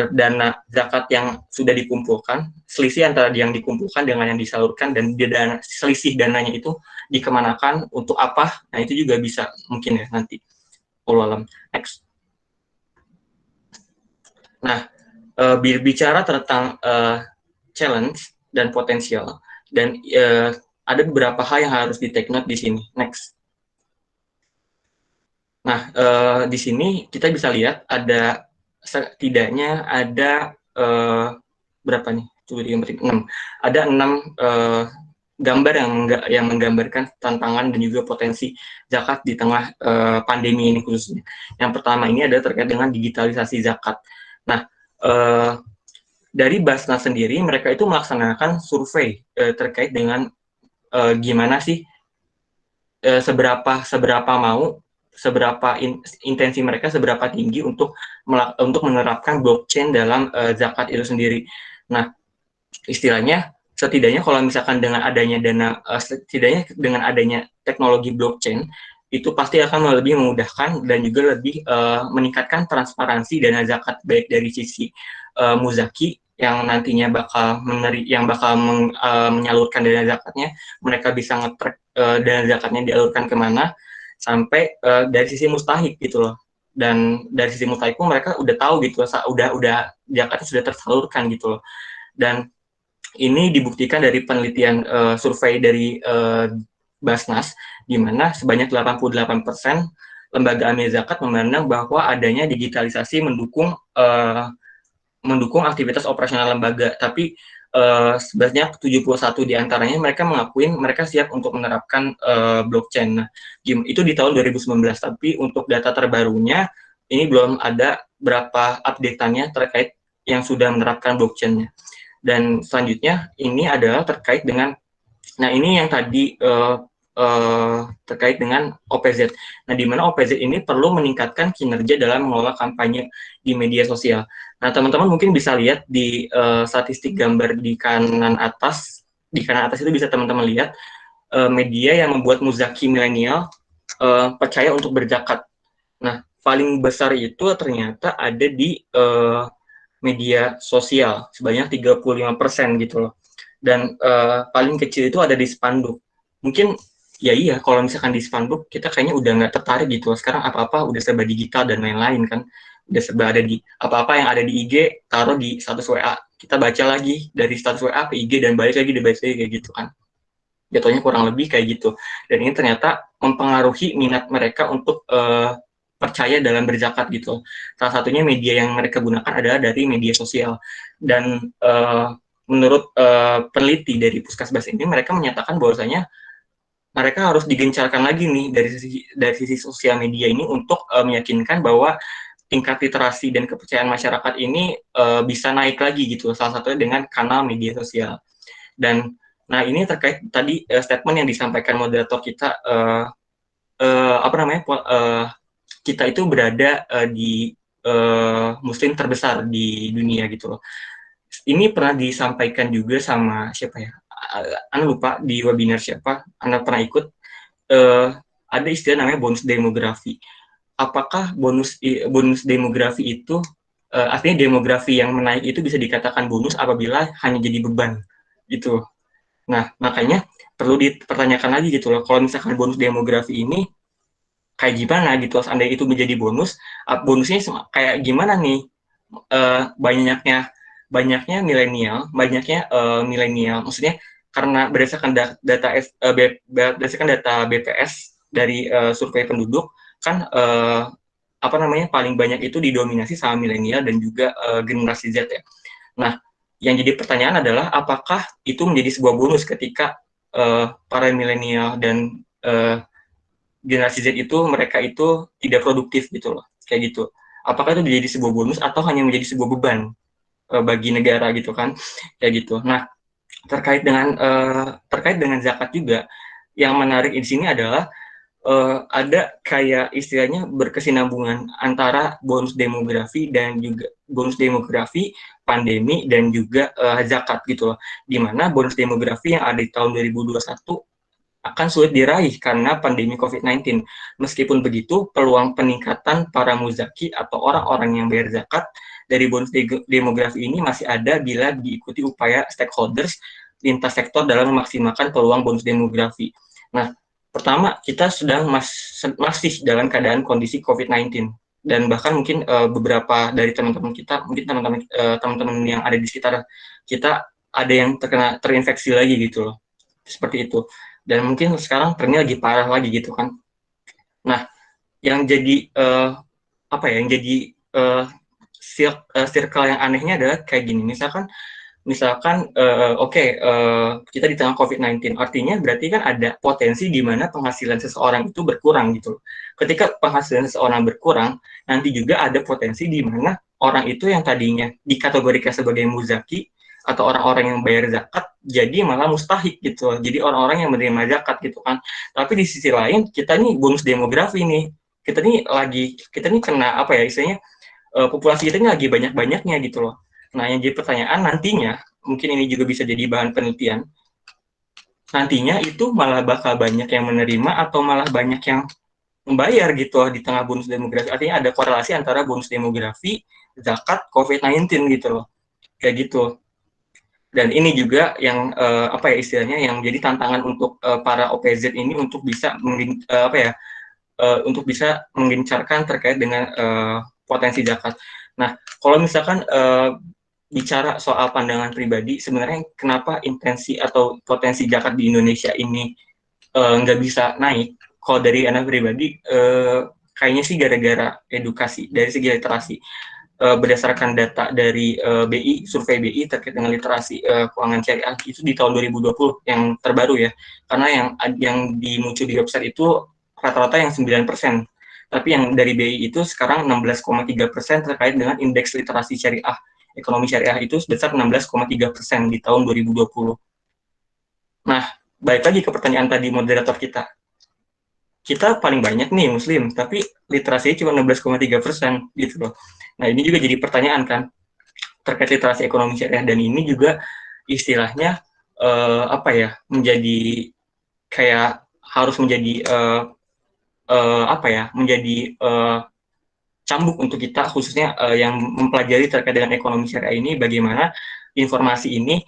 dana zakat yang sudah dikumpulkan, selisih antara yang dikumpulkan dengan yang disalurkan, dan selisih dananya itu dikemanakan, untuk apa, nah itu juga bisa mungkin ya nanti. Wallahualam. Next. Nah, bicara tentang challenge dan potensial, dan ada beberapa hal yang harus di-take note di sini. Next. Nah, di sini kita bisa lihat ada setidaknya ada berapa nih? 6. Ada 6 gambar yang menggambarkan tantangan dan juga potensi zakat di tengah pandemi ini khususnya. Yang pertama ini adalah terkait dengan digitalisasi zakat. Nah, dari Basnas sendiri mereka itu melaksanakan survei terkait dengan gimana sih seberapa intensi mereka seberapa tinggi untuk menerapkan blockchain dalam zakat itu sendiri. Nah, istilahnya setidaknya kalau misalkan dengan adanya setidaknya dengan adanya teknologi blockchain itu pasti akan lebih memudahkan dan juga lebih meningkatkan transparansi dana zakat baik dari sisi muzaki yang nantinya bakal menyalurkan dana zakatnya, mereka bisa nge-track dana zakatnya dialurkan kemana, sampai dari sisi mustahik gitu loh. Dan dari sisi mustahik pun mereka udah tahu gitu, udah zakatnya sudah tersalurkan gitu loh. Dan ini dibuktikan dari penelitian survei dari Basnas, di mana sebanyak 88% lembaga amil zakat memandang bahwa adanya digitalisasi mendukung aktivitas operasional lembaga, tapi sebanyak 71 diantaranya mereka mengakuin mereka siap untuk menerapkan blockchain. Nah, itu di tahun 2019, tapi untuk data terbarunya ini belum ada berapa update-annya terkait yang sudah menerapkan blockchain-nya. Dan selanjutnya ini adalah terkait dengan, nah ini yang tadi terkait dengan OPZ. Nah, di mana OPZ ini perlu meningkatkan kinerja dalam mengelola kampanye di media sosial. Nah, teman-teman mungkin bisa lihat di statistik gambar di kanan atas. Di kanan atas itu bisa teman-teman lihat media yang membuat muzaki milenial percaya untuk berzakat. Nah, paling besar itu ternyata ada di media sosial sebanyak 35% gitu loh. Dan paling kecil itu ada di spanduk. Mungkin ya iya, kalau misalkan di spanduk kita kayaknya udah nggak tertarik gitu. Sekarang apa-apa udah serba digital dan lain-lain kan. Udah serba ada di apa-apa yang ada di IG taruh di status WA. Kita baca lagi dari status WA ke IG dan balik lagi dibaca lagi kayak gitu kan. Jatuhnya kurang lebih kayak gitu. Dan ini ternyata mempengaruhi minat mereka untuk percaya dalam berzakat gitu. Salah satunya media yang mereka gunakan adalah dari media sosial. Dan menurut peneliti dari Puskesmas ini, mereka menyatakan bahwasanya mereka harus digencarkan lagi nih dari sisi sosial media ini untuk meyakinkan bahwa tingkat literasi dan kepercayaan masyarakat ini bisa naik lagi gitu. Salah satunya dengan kanal media sosial. Dan nah ini terkait tadi statement yang disampaikan moderator kita, kita itu berada di muslim terbesar di dunia gitu loh. Ini pernah disampaikan juga sama siapa ya? Anda lupa di webinar siapa? Anda pernah ikut? Ada istilah namanya bonus demografi. Apakah bonus demografi itu artinya demografi yang menaik itu bisa dikatakan bonus apabila hanya jadi beban gitu. Nah, makanya perlu dipertanyakan lagi gitu loh. Kalau misalkan bonus demografi ini kayak gimana gitu, seandainya itu menjadi bonus, bonusnya kayak gimana nih? Banyaknya milenial, maksudnya karena berdasarkan data BPS dari survei penduduk kan paling banyak itu didominasi sama milenial dan juga generasi Z ya. Nah, yang jadi pertanyaan adalah apakah itu menjadi sebuah bonus ketika para milenial dan generasi Z itu mereka itu tidak produktif gitu loh, kayak gitu. Apakah itu menjadi sebuah bonus atau hanya menjadi sebuah beban bagi negara gitu kan, kayak gitu. Nah, terkait dengan zakat juga yang menarik di sini adalah ada kayak istilahnya berkesinambungan antara bonus demografi dan juga bonus demografi, pandemi dan juga zakat gitu loh. Dimana bonus demografi yang ada di tahun 2021 akan sulit diraih karena pandemi COVID-19. Meskipun begitu, peluang peningkatan para muzaki atau orang-orang yang bayar zakat dari bonus demografi ini masih ada bila diikuti upaya stakeholders lintas sektor dalam memaksimalkan peluang bonus demografi. Nah, pertama, kita sedang masih dalam keadaan kondisi COVID-19. Dan bahkan mungkin beberapa dari teman-teman kita, mungkin teman-teman yang ada di sekitar kita, ada yang terinfeksi lagi gitu loh. Seperti itu. Dan mungkin sekarang trennya lagi parah lagi gitu kan. Nah, yang jadi circle yang anehnya adalah kayak gini. Misalkan misalkan kita di tengah COVID-19, artinya berarti kan ada potensi di mana penghasilan seseorang itu berkurang gitu. Ketika penghasilan seseorang berkurang, nanti juga ada potensi di mana orang itu yang tadinya dikategorikan sebagai muzaki atau orang-orang yang bayar zakat jadi malah mustahik gitu. Jadi orang-orang yang menerima zakat gitu kan. Tapi di sisi lain kita nih bonus demografi nih. Kita nih kena apa ya istilahnya, populasi kita ini lagi banyak-banyaknya gitu loh. Nah, yang jadi pertanyaan nantinya, mungkin ini juga bisa jadi bahan penelitian, nantinya itu malah bakal banyak yang menerima atau malah banyak yang membayar gitu loh di tengah bonus demografi. Artinya ada korelasi antara bonus demografi, zakat, COVID-19 gitu loh. Kayak gitu. Dan ini juga yang istilahnya yang jadi tantangan untuk para OPZ ini untuk bisa untuk bisa menggencarkan terkait dengan potensi zakat. Nah, kalau misalkan bicara soal pandangan pribadi, sebenarnya kenapa intensi atau potensi zakat di Indonesia ini nggak bisa naik? Kalau dari anak pribadi, kayaknya sih gara-gara edukasi dari segi literasi. Berdasarkan data dari BI, survei BI terkait dengan literasi keuangan syariah itu di tahun 2020 yang terbaru ya, karena yang dimuncul di website itu rata-rata yang 9%. Tapi yang dari BI itu sekarang 16,3% terkait dengan indeks literasi syariah. Ekonomi syariah itu sebesar 16,3% di tahun 2020. Nah, balik lagi ke pertanyaan tadi moderator kita. Kita paling banyak nih muslim, tapi literasinya cuma 16,3% gitu loh. Nah, ini juga jadi pertanyaan kan, terkait literasi ekonomi syariah, dan ini juga istilahnya menjadi kayak harus menjadi cambuk untuk kita, khususnya yang mempelajari terkait dengan ekonomi syariah ini, bagaimana informasi ini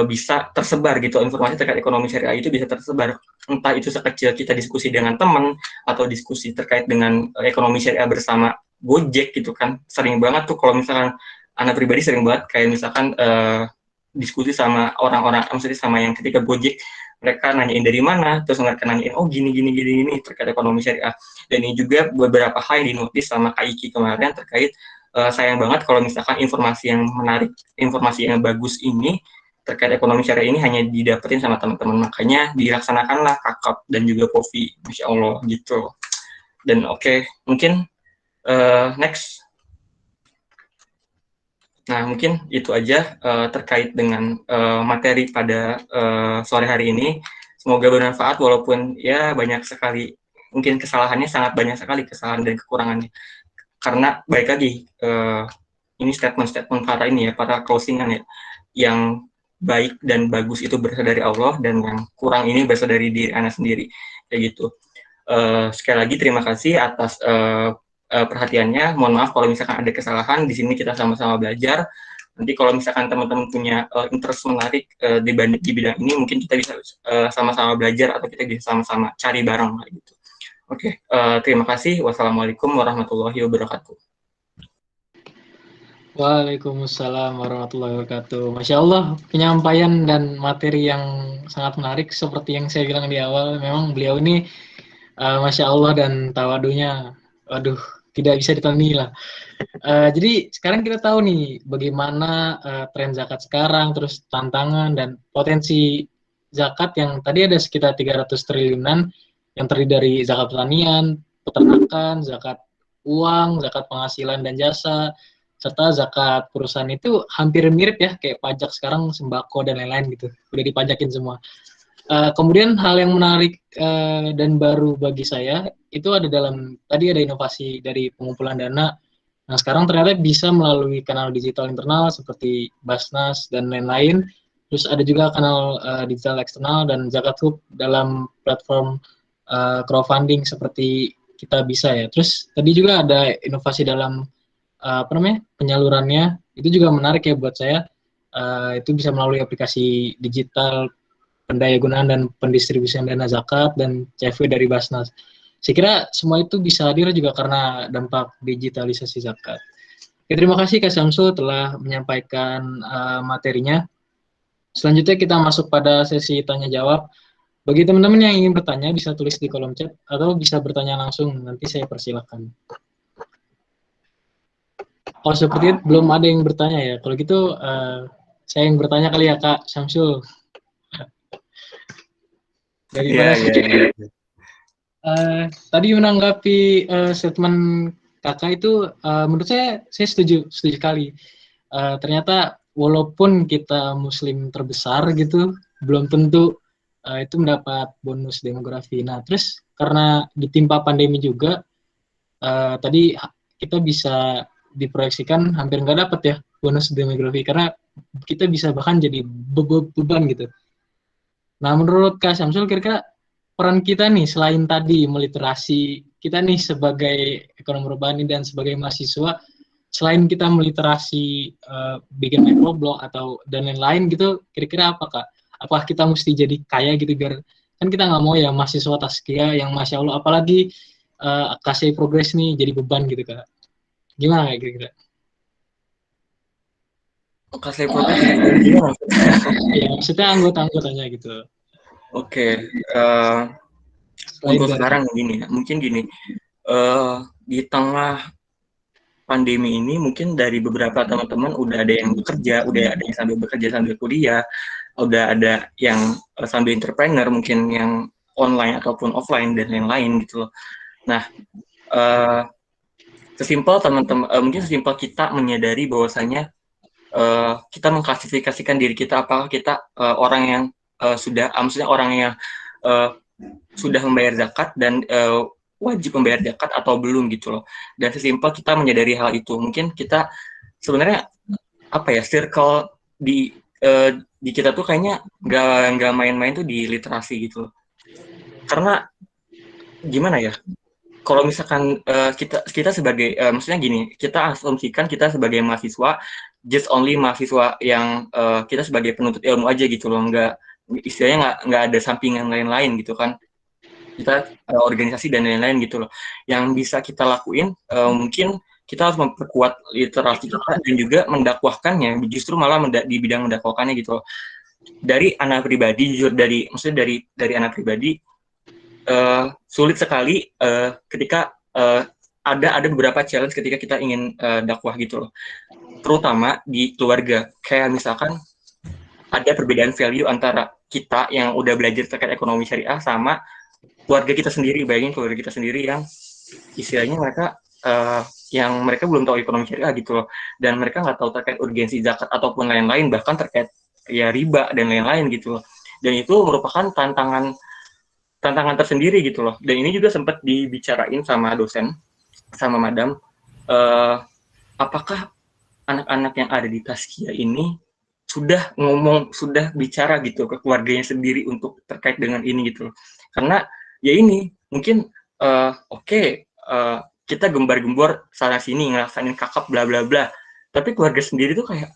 bisa tersebar gitu, informasi terkait ekonomi syariah itu bisa tersebar, entah itu sekecil kita diskusi dengan teman, atau diskusi terkait dengan ekonomi syariah bersama Gojek gitu kan, sering banget tuh kalau misalkan anak pribadi sering banget kayak misalkan diskusi sama orang-orang, maksudnya sama yang ketika Gojek, mereka nanyain dari mana, terus mereka nanyain, oh gini terkait ekonomi syariah. Dan ini juga beberapa hal yang dinotis sama Kak Iki kemarin terkait sayang banget kalau misalkan informasi yang menarik, informasi yang bagus ini terkait ekonomi syariah ini hanya didapetin sama teman-teman. Makanya dilaksanakanlah kakap dan juga POVI, Masya Allah gitu. Dan oke, mungkin next. Nah, mungkin itu aja terkait dengan materi pada sore hari ini. Semoga bermanfaat, walaupun ya banyak sekali, mungkin kesalahannya sangat banyak sekali, kesalahan dan kekurangannya. Karena baik lagi, ini statement-statement para ini ya, para closingan ya, yang baik dan bagus itu berasal dari Allah, dan yang kurang ini berasal dari diri Anda sendiri. Kayak gitu. Sekali lagi terima kasih atas perhatiannya. Mohon maaf kalau misalkan ada kesalahan. Di sini kita sama-sama belajar. Nanti kalau misalkan teman-teman punya interest menarik di bidang ini, mungkin kita bisa sama-sama belajar, atau kita bisa sama-sama cari bareng gitu. Oke, terima kasih. Wassalamualaikum warahmatullahi wabarakatuh. Waalaikumsalam warahmatullahi wabarakatuh. Masya Allah, penyampaian dan materi yang sangat menarik. Seperti yang saya bilang di awal, memang beliau ini Masya Allah, dan tawadunya, waduh, tidak bisa ditandingi lah. Jadi sekarang kita tahu nih bagaimana tren zakat sekarang, terus tantangan dan potensi zakat yang tadi ada sekitar 300 triliunan yang terdiri dari zakat pertanian, peternakan, zakat uang, zakat penghasilan dan jasa, serta zakat perusahaan. Itu hampir mirip ya kayak pajak sekarang, sembako dan lain-lain gitu, udah dipajakin semua. Kemudian hal yang menarik dan baru bagi saya itu ada tadi ada inovasi dari pengumpulan dana. Nah, sekarang ternyata bisa melalui kanal digital internal seperti Basnas dan lain-lain. Terus ada juga kanal digital eksternal dan Zakat Hub dalam platform crowdfunding seperti Kita Bisa ya. Terus tadi juga ada inovasi dalam penyalurannya. Itu juga menarik ya buat saya. Itu bisa melalui aplikasi digital pendayagunaan dan pendistribusian dana zakat dan CV dari Basnas. Saya kira semua itu bisa hadir juga karena dampak digitalisasi zakat. Oke, terima kasih Kak Syamsul telah menyampaikan materinya. Selanjutnya kita masuk pada sesi tanya jawab. Bagi teman-teman yang ingin bertanya bisa tulis di kolom chat atau bisa bertanya langsung, nanti saya persilahkan. Oh, seperti itu belum ada yang bertanya ya. Kalau gitu Saya yang bertanya kali ya Kak Syamsul. Dari Iya, mana iya, sih? iya. Tadi menanggapi statement kakak itu, menurut saya setuju sekali. Ternyata walaupun kita Muslim terbesar gitu, belum tentu itu mendapat bonus demografi. Nah, terus karena ditimpa pandemi juga, tadi kita bisa diproyeksikan hampir nggak dapat ya bonus demografi karena kita bisa bahkan jadi beban gitu. Nah, menurut Kak Syamsul, kira-kira peran kita nih selain tadi meliterasi, kita nih sebagai ekonom urbani dan sebagai mahasiswa, selain kita meliterasi bikin microblog atau dan lain-lain gitu, kira-kira apa Kak? Apakah kita mesti jadi kaya gitu biar kan kita nggak mau ya mahasiswa Taskia yang masya Allah apalagi kasih progres nih jadi beban gitu Kak. Gimana Kak kira-kira? Kasih progres gimana? Ya maksudnya anggota-anggotanya gitu. Oke, Selain untuk dari sekarang gini ya, mungkin gini, di tengah pandemi ini mungkin dari beberapa teman-teman udah ada yang bekerja, udah ada yang sambil bekerja sambil kuliah, udah ada yang sambil entrepreneur mungkin yang online ataupun offline dan lain-lain gitu loh. Nah, sesimpel teman-teman, mungkin sesimpel kita menyadari bahwasanya kita mengklasifikasikan diri kita apakah kita orang yang maksudnya orang yang sudah membayar zakat dan wajib membayar zakat atau belum gitu loh. Dan sesimpel kita menyadari hal itu, mungkin kita sebenarnya apa ya circle di kita tuh kayaknya nggak main-main tuh di literasi gitu loh. Karena gimana ya? Kalau misalkan kita sebagai maksudnya gini, kita asumsikan kita sebagai mahasiswa just only mahasiswa yang kita sebagai penuntut ilmu aja gitu loh, istilahnya nggak ada sampingan lain-lain gitu kan, kita organisasi dan lain-lain gitu loh. Yang bisa kita lakuin mungkin kita harus memperkuat literasi kita dan juga mendakwahkannya, justru malah di bidang mendakwahkannya gitu loh. Dari anak pribadi, jujur maksudnya dari anak pribadi sulit sekali ketika ada beberapa challenge ketika kita ingin dakwah gitu loh, terutama di keluarga. Kayak misalkan ada perbedaan value antara kita yang udah belajar terkait ekonomi syariah sama keluarga kita sendiri. Bayangin keluarga kita sendiri yang istilahnya mereka belum tahu ekonomi syariah gitu loh, dan mereka nggak tahu terkait urgensi zakat ataupun lain-lain, bahkan terkait ya riba dan lain-lain gitu loh. Dan itu merupakan tantangan tersendiri gitu loh. Dan ini juga sempat dibicarain sama dosen, sama madam, apakah anak-anak yang ada di Taskia ini sudah bicara gitu ke keluarganya sendiri untuk terkait dengan ini gitu loh. Karena ya ini mungkin kita gembar-gembor sana sini ngelaksanain kakap bla bla bla, tapi keluarga sendiri tuh kayak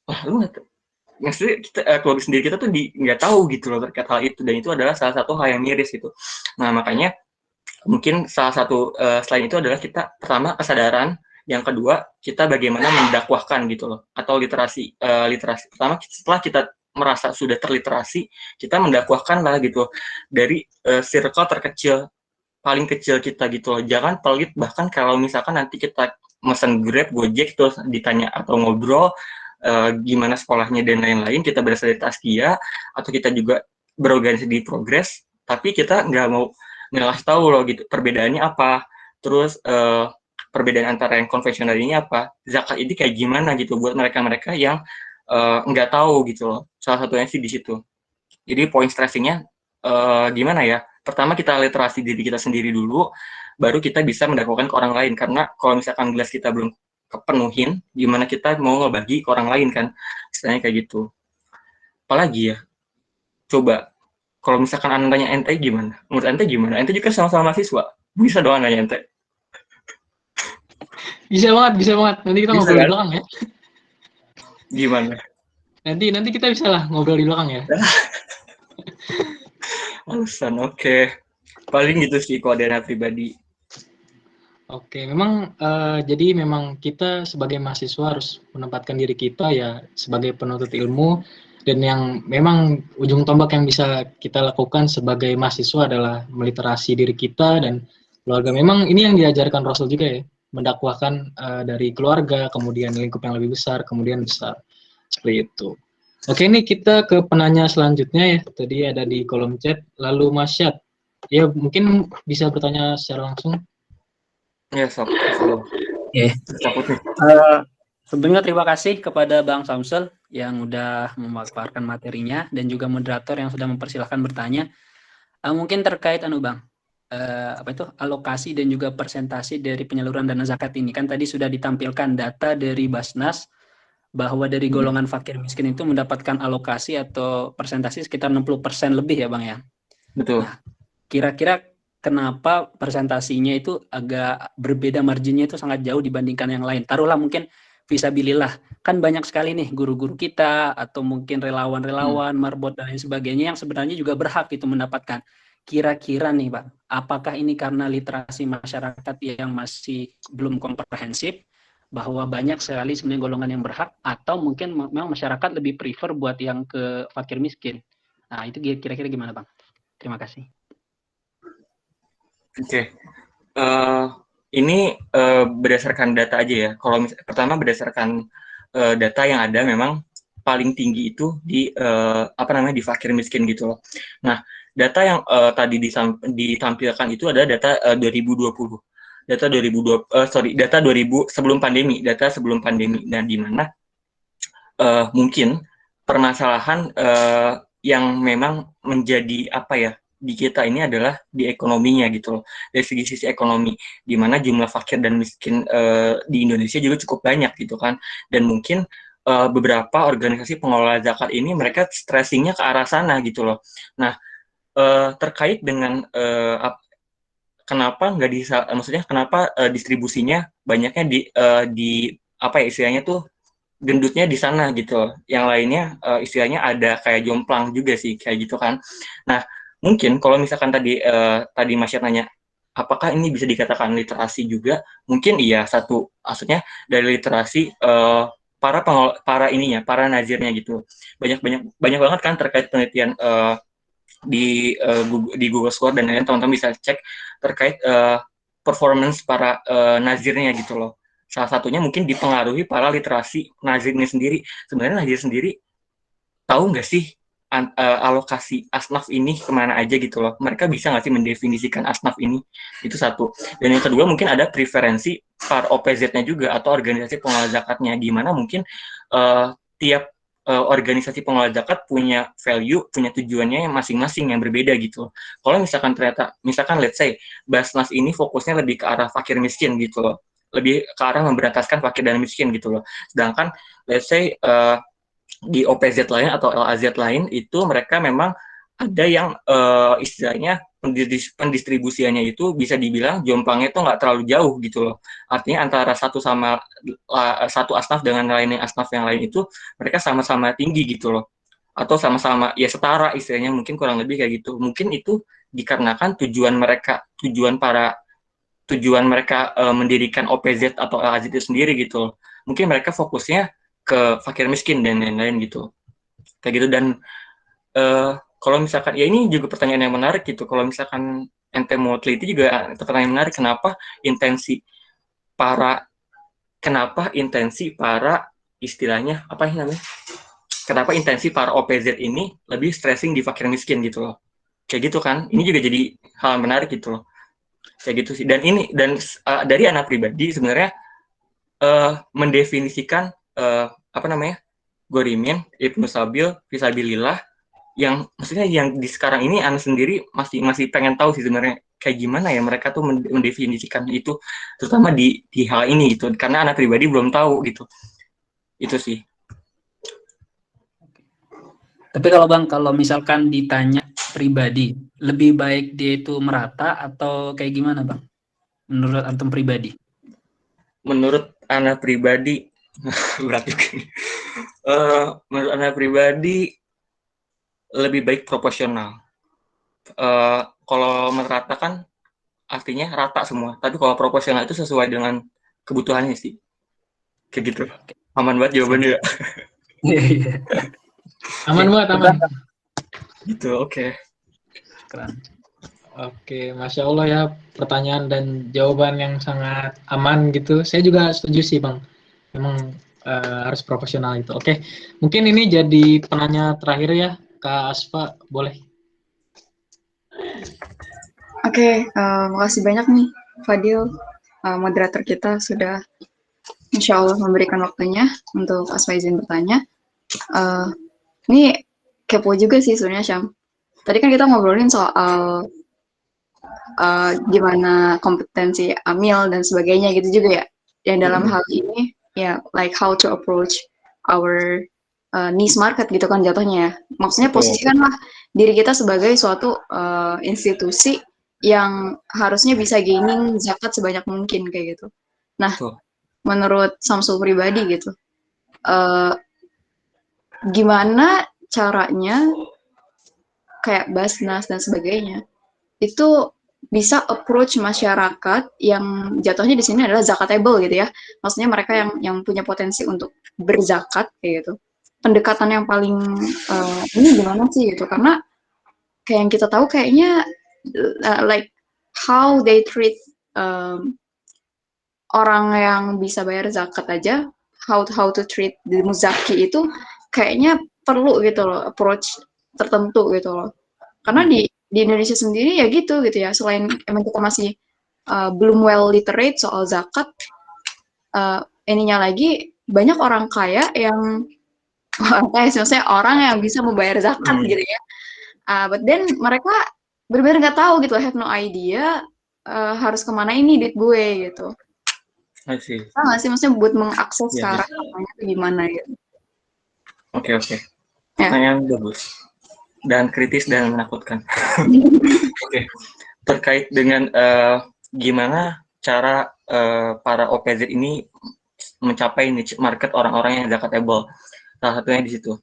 wah lu nggak, maksudnya keluarga sendiri kita tuh nggak tahu gitu loh terkait hal itu, dan itu adalah salah satu hal yang miris gitu. Nah makanya mungkin salah satu selain itu adalah kita pertama kesadaran, yang kedua kita bagaimana mendakwahkan gitu loh, atau literasi pertama setelah kita merasa sudah terliterasi, kita mendakwahkan lah gitu dari circle terkecil, paling kecil kita gitu loh. Jangan pelit, bahkan kalau misalkan nanti kita mesen Grab, Gojek terus ditanya atau ngobrol gimana sekolahnya dan lain-lain, kita berasal dari Taskia atau kita juga berorganisasi di Progres, tapi kita nggak mau ngasih tahu loh gitu perbedaannya apa, terus perbedaan antara yang konvensional ini apa, zakat ini kayak gimana gitu buat mereka-mereka yang nggak tahu gitu loh. Salah satunya sih di situ. Jadi point stressingnya gimana ya, pertama kita literasi diri kita sendiri dulu, baru kita bisa mendakwakan ke orang lain. Karena kalau misalkan gelas kita belum kepenuhin, gimana kita mau ngebagi ke orang lain kan, istilahnya kayak gitu. Apalagi ya, coba kalau misalkan anda tanya ente gimana, menurut ente gimana? Ente juga sama-sama mahasiswa, bisa doang nanya ente. Bisa banget. Nanti kita ngobrol di belakang ya. Gimana? Nanti kita bisa lah ngobrol di belakang ya. Alasan, oke. Paling gitu sih kalau dana pribadi. Oke, memang jadi memang kita sebagai mahasiswa harus menempatkan diri kita ya sebagai penuntut ilmu, dan yang memang ujung tombak yang bisa kita lakukan sebagai mahasiswa adalah meliterasi diri kita dan keluarga. Memang ini yang diajarkan Rasul juga ya, mendakwahkan dari keluarga, kemudian lingkup yang lebih besar, kemudian besar. Seperti itu. Oke, ini kita ke penanya selanjutnya ya. Tadi ada di kolom chat. Lalu Mas Syad, ya mungkin bisa bertanya secara langsung. Ya, sob. Oke. Cabut nih. Sebelumnya terima kasih kepada Bang Samsul yang udah memaparkan materinya dan juga moderator yang sudah mempersilahkan bertanya. Mungkin terkait Bang, alokasi dan juga persentase dari penyaluran dana zakat ini. Kan tadi sudah ditampilkan data dari Basnas bahwa dari golongan fakir miskin itu mendapatkan alokasi atau persentase sekitar 60% lebih ya Bang ya. Betul. Nah, kira-kira kenapa presentasinya itu agak berbeda, marginnya itu sangat jauh dibandingkan yang lain? Taruhlah mungkin fisabilillah, kan banyak sekali nih guru-guru kita atau mungkin relawan-relawan, marbot dan lain sebagainya yang sebenarnya juga berhak itu mendapatkan. Kira-kira nih Bang, apakah ini karena literasi masyarakat yang masih belum komprehensif, bahwa banyak sekali sebenarnya golongan yang berhak, atau mungkin memang masyarakat lebih prefer buat yang ke fakir miskin? Nah, itu kira-kira gimana Bang? Terima kasih. Oke. Ini berdasarkan data aja ya. Kalau pertama berdasarkan data yang ada memang paling tinggi itu di di fakir miskin gitu loh. Nah, data yang tadi ditampilkan itu adalah data 2020. Data 2000 sebelum pandemi, dan di mana mungkin permasalahan yang memang menjadi di kita ini adalah di ekonominya gitu loh, dari sisi ekonomi, di mana jumlah fakir dan miskin di Indonesia juga cukup banyak gitu kan, dan mungkin beberapa organisasi pengelola zakat ini mereka stressingnya ke arah sana gitu loh. Nah, terkait dengan kenapa nggak maksudnya kenapa distribusinya banyaknya istilahnya tuh gendutnya di sana gitu. Yang lainnya istilahnya ada kayak jomplang juga sih kayak gitu kan. Nah, mungkin kalau misalkan tadi Mas Syed nanya apakah ini bisa dikatakan literasi juga? Mungkin iya, maksudnya dari literasi para nazirnya gitu. Banyak banget kan terkait penelitian di Google Scholar dan lain-lain, teman-teman bisa cek terkait performance para nazirnya gitu loh. Salah satunya mungkin dipengaruhi para literasi nazirnya sendiri. Sebenarnya nazir sendiri tahu nggak sih alokasi asnaf ini kemana aja gitu loh. Mereka bisa nggak sih mendefinisikan asnaf ini? Itu satu. Dan yang kedua mungkin ada preferensi para OPZ-nya juga atau organisasi pengelola zakatnya, di mana mungkin tiap organisasi pengelola zakat punya value, punya tujuannya yang masing-masing yang berbeda gitu. Kalau misalkan let's say Basnas ini fokusnya lebih ke arah fakir miskin gitu loh, lebih ke arah memberantaskan fakir dan miskin gitu loh. Sedangkan let's say di OPZ lain atau LAZ lain itu mereka memang ada yang istilahnya pendistribusiannya itu bisa dibilang jomplangnya itu nggak terlalu jauh gitu loh. Artinya antara satu asnaf dengan lainnya asnaf yang lain itu mereka sama-sama tinggi gitu loh. Atau sama-sama ya setara istilahnya, mungkin kurang lebih kayak gitu. Mungkin itu dikarenakan tujuan mereka mendirikan OPZ atau LAZ itu sendiri gitu loh. Mungkin mereka fokusnya ke fakir miskin dan lain-lain gitu. Kayak gitu. Dan kalau misalkan, ya ini juga pertanyaan yang menarik gitu, kalau misalkan ente mau teliti juga pertanyaan yang menarik, kenapa intensi para istilahnya kenapa intensi para OPZ ini lebih stressing di fakir miskin gitu loh, kayak gitu kan. Ini juga jadi hal yang menarik gitu loh, kayak gitu sih. Dan dari anak pribadi sebenarnya mendefinisikan Gorimin, Ibnu Sabil, Fisabilillah, yang maksudnya yang di sekarang ini anak sendiri masih pengen tahu sih sebenarnya kayak gimana ya mereka tuh mendefinisikan itu, terutama di hal ini gitu, karena anak pribadi belum tahu gitu. Itu sih. Tapi kalau misalkan ditanya pribadi, lebih baik dia itu merata atau kayak gimana Bang? Menurut antum pribadi? Menurut anak pribadi berat juga. Menurut anak pribadi lebih baik proporsional. Kalau merata kan artinya rata semua, tapi kalau proporsional itu sesuai dengan kebutuhannya sih, kayak gitu. Aman banget jawabannya. Iya. Aman banget, aman. Gitu, oke. Keren. Oke, Masya Allah ya, pertanyaan dan jawaban yang sangat aman gitu. Saya juga setuju sih Bang. Memang harus profesional itu. Oke, mungkin ini jadi penanya terakhir ya, Kak Asfa, boleh. Oke, makasih banyak nih Fadil, moderator kita sudah Insya Allah memberikan waktunya untuk Asfa izin bertanya. Ini kepo juga sih sebenarnya Syam. Tadi kan kita ngobrolin soal gimana kompetensi Amil dan sebagainya gitu juga ya. Dan dalam hal ini ya like how to approach our niche market gitu kan jatuhnya ya. Maksudnya posisikanlah diri kita sebagai suatu institusi yang harusnya bisa gaining zakat sebanyak mungkin kayak gitu. Nah, menurut Samsul pribadi gitu, gimana caranya kayak Basnas dan sebagainya itu bisa approach masyarakat yang jatuhnya di sini adalah zakatable gitu ya. Maksudnya mereka yang punya potensi untuk berzakat kayak gitu. Pendekatan yang paling ini gimana sih gitu? Karena kayak yang kita tahu kayaknya like how they treat orang yang bisa bayar zakat aja, how to treat the muzaki itu kayaknya perlu gitu loh approach tertentu gitu loh. Karena di Indonesia sendiri ya gitu ya, selain emang kita masih belum well literate soal zakat, ininya lagi banyak orang kaya yang maksudnya orang yang bisa membayar zakat gitu ya, but then mereka benar-benar nggak tahu gitu, have no idea harus kemana ini duit gue gitu. Bisa nggak sih maksudnya buat mengakses sekarang itu gimana gitu? Oke. Pertanyaan bagus dan kritis dan menakutkan. Oke. Terkait dengan gimana cara para OPZ ini mencapai niche market orang-orang yang zakatable. Salah satunya di situ.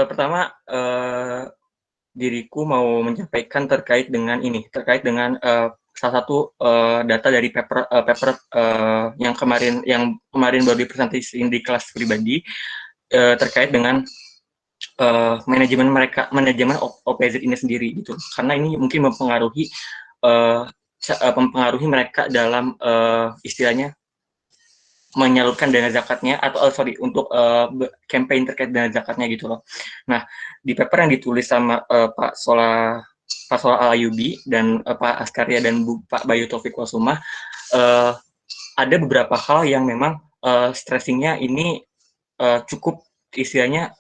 Pertama, diriku mau menyampaikan terkait dengan salah satu data dari paper yang kemarin baru dipresentasikan di kelas pribadi terkait dengan manajemen OPZ ini sendiri gitu. Karena ini mungkin mempengaruhi mereka dalam istilahnya menyalurkan dana zakatnya atau untuk campaign terkait dana zakatnya gitu loh. Nah, di paper yang ditulis sama Pak Solah Al-Ayubi dan Pak Askaria dan Pak Bayu Taufik Wasuma, ada beberapa hal yang memang stressingnya ini cukup istilahnya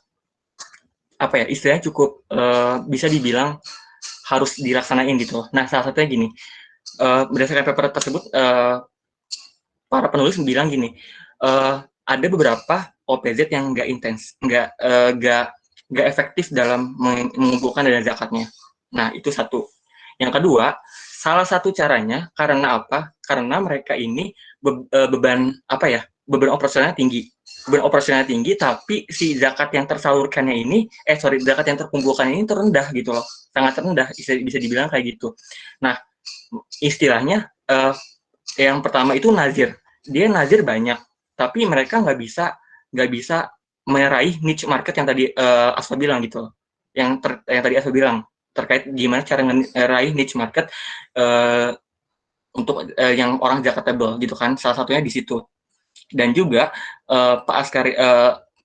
cukup bisa dibilang harus dilaksanain gitu loh. Nah, salah satunya gini, berdasarkan paper tersebut para penulis bilang gini, ada beberapa OPZ yang nggak efektif dalam mengumpulkan dana zakatnya. Nah, itu satu. Yang kedua, salah satu caranya karena apa? Karena mereka ini beban operasionalnya tinggi. Beban operasionalnya tinggi, tapi si zakat yang tersalurkannya ini, zakat yang terkumpulkan ini terendah gitu loh, sangat rendah, bisa dibilang kayak gitu. Nah, istilahnya yang pertama itu nazir. Dia nazir banyak, tapi mereka nggak bisa meraih niche market yang tadi Asfa bilang gitu. Yang tadi Asfa bilang terkait gimana cara meraih niche market untuk yang orang zakatable gitu kan. Salah satunya di situ. Dan juga Pak Askari,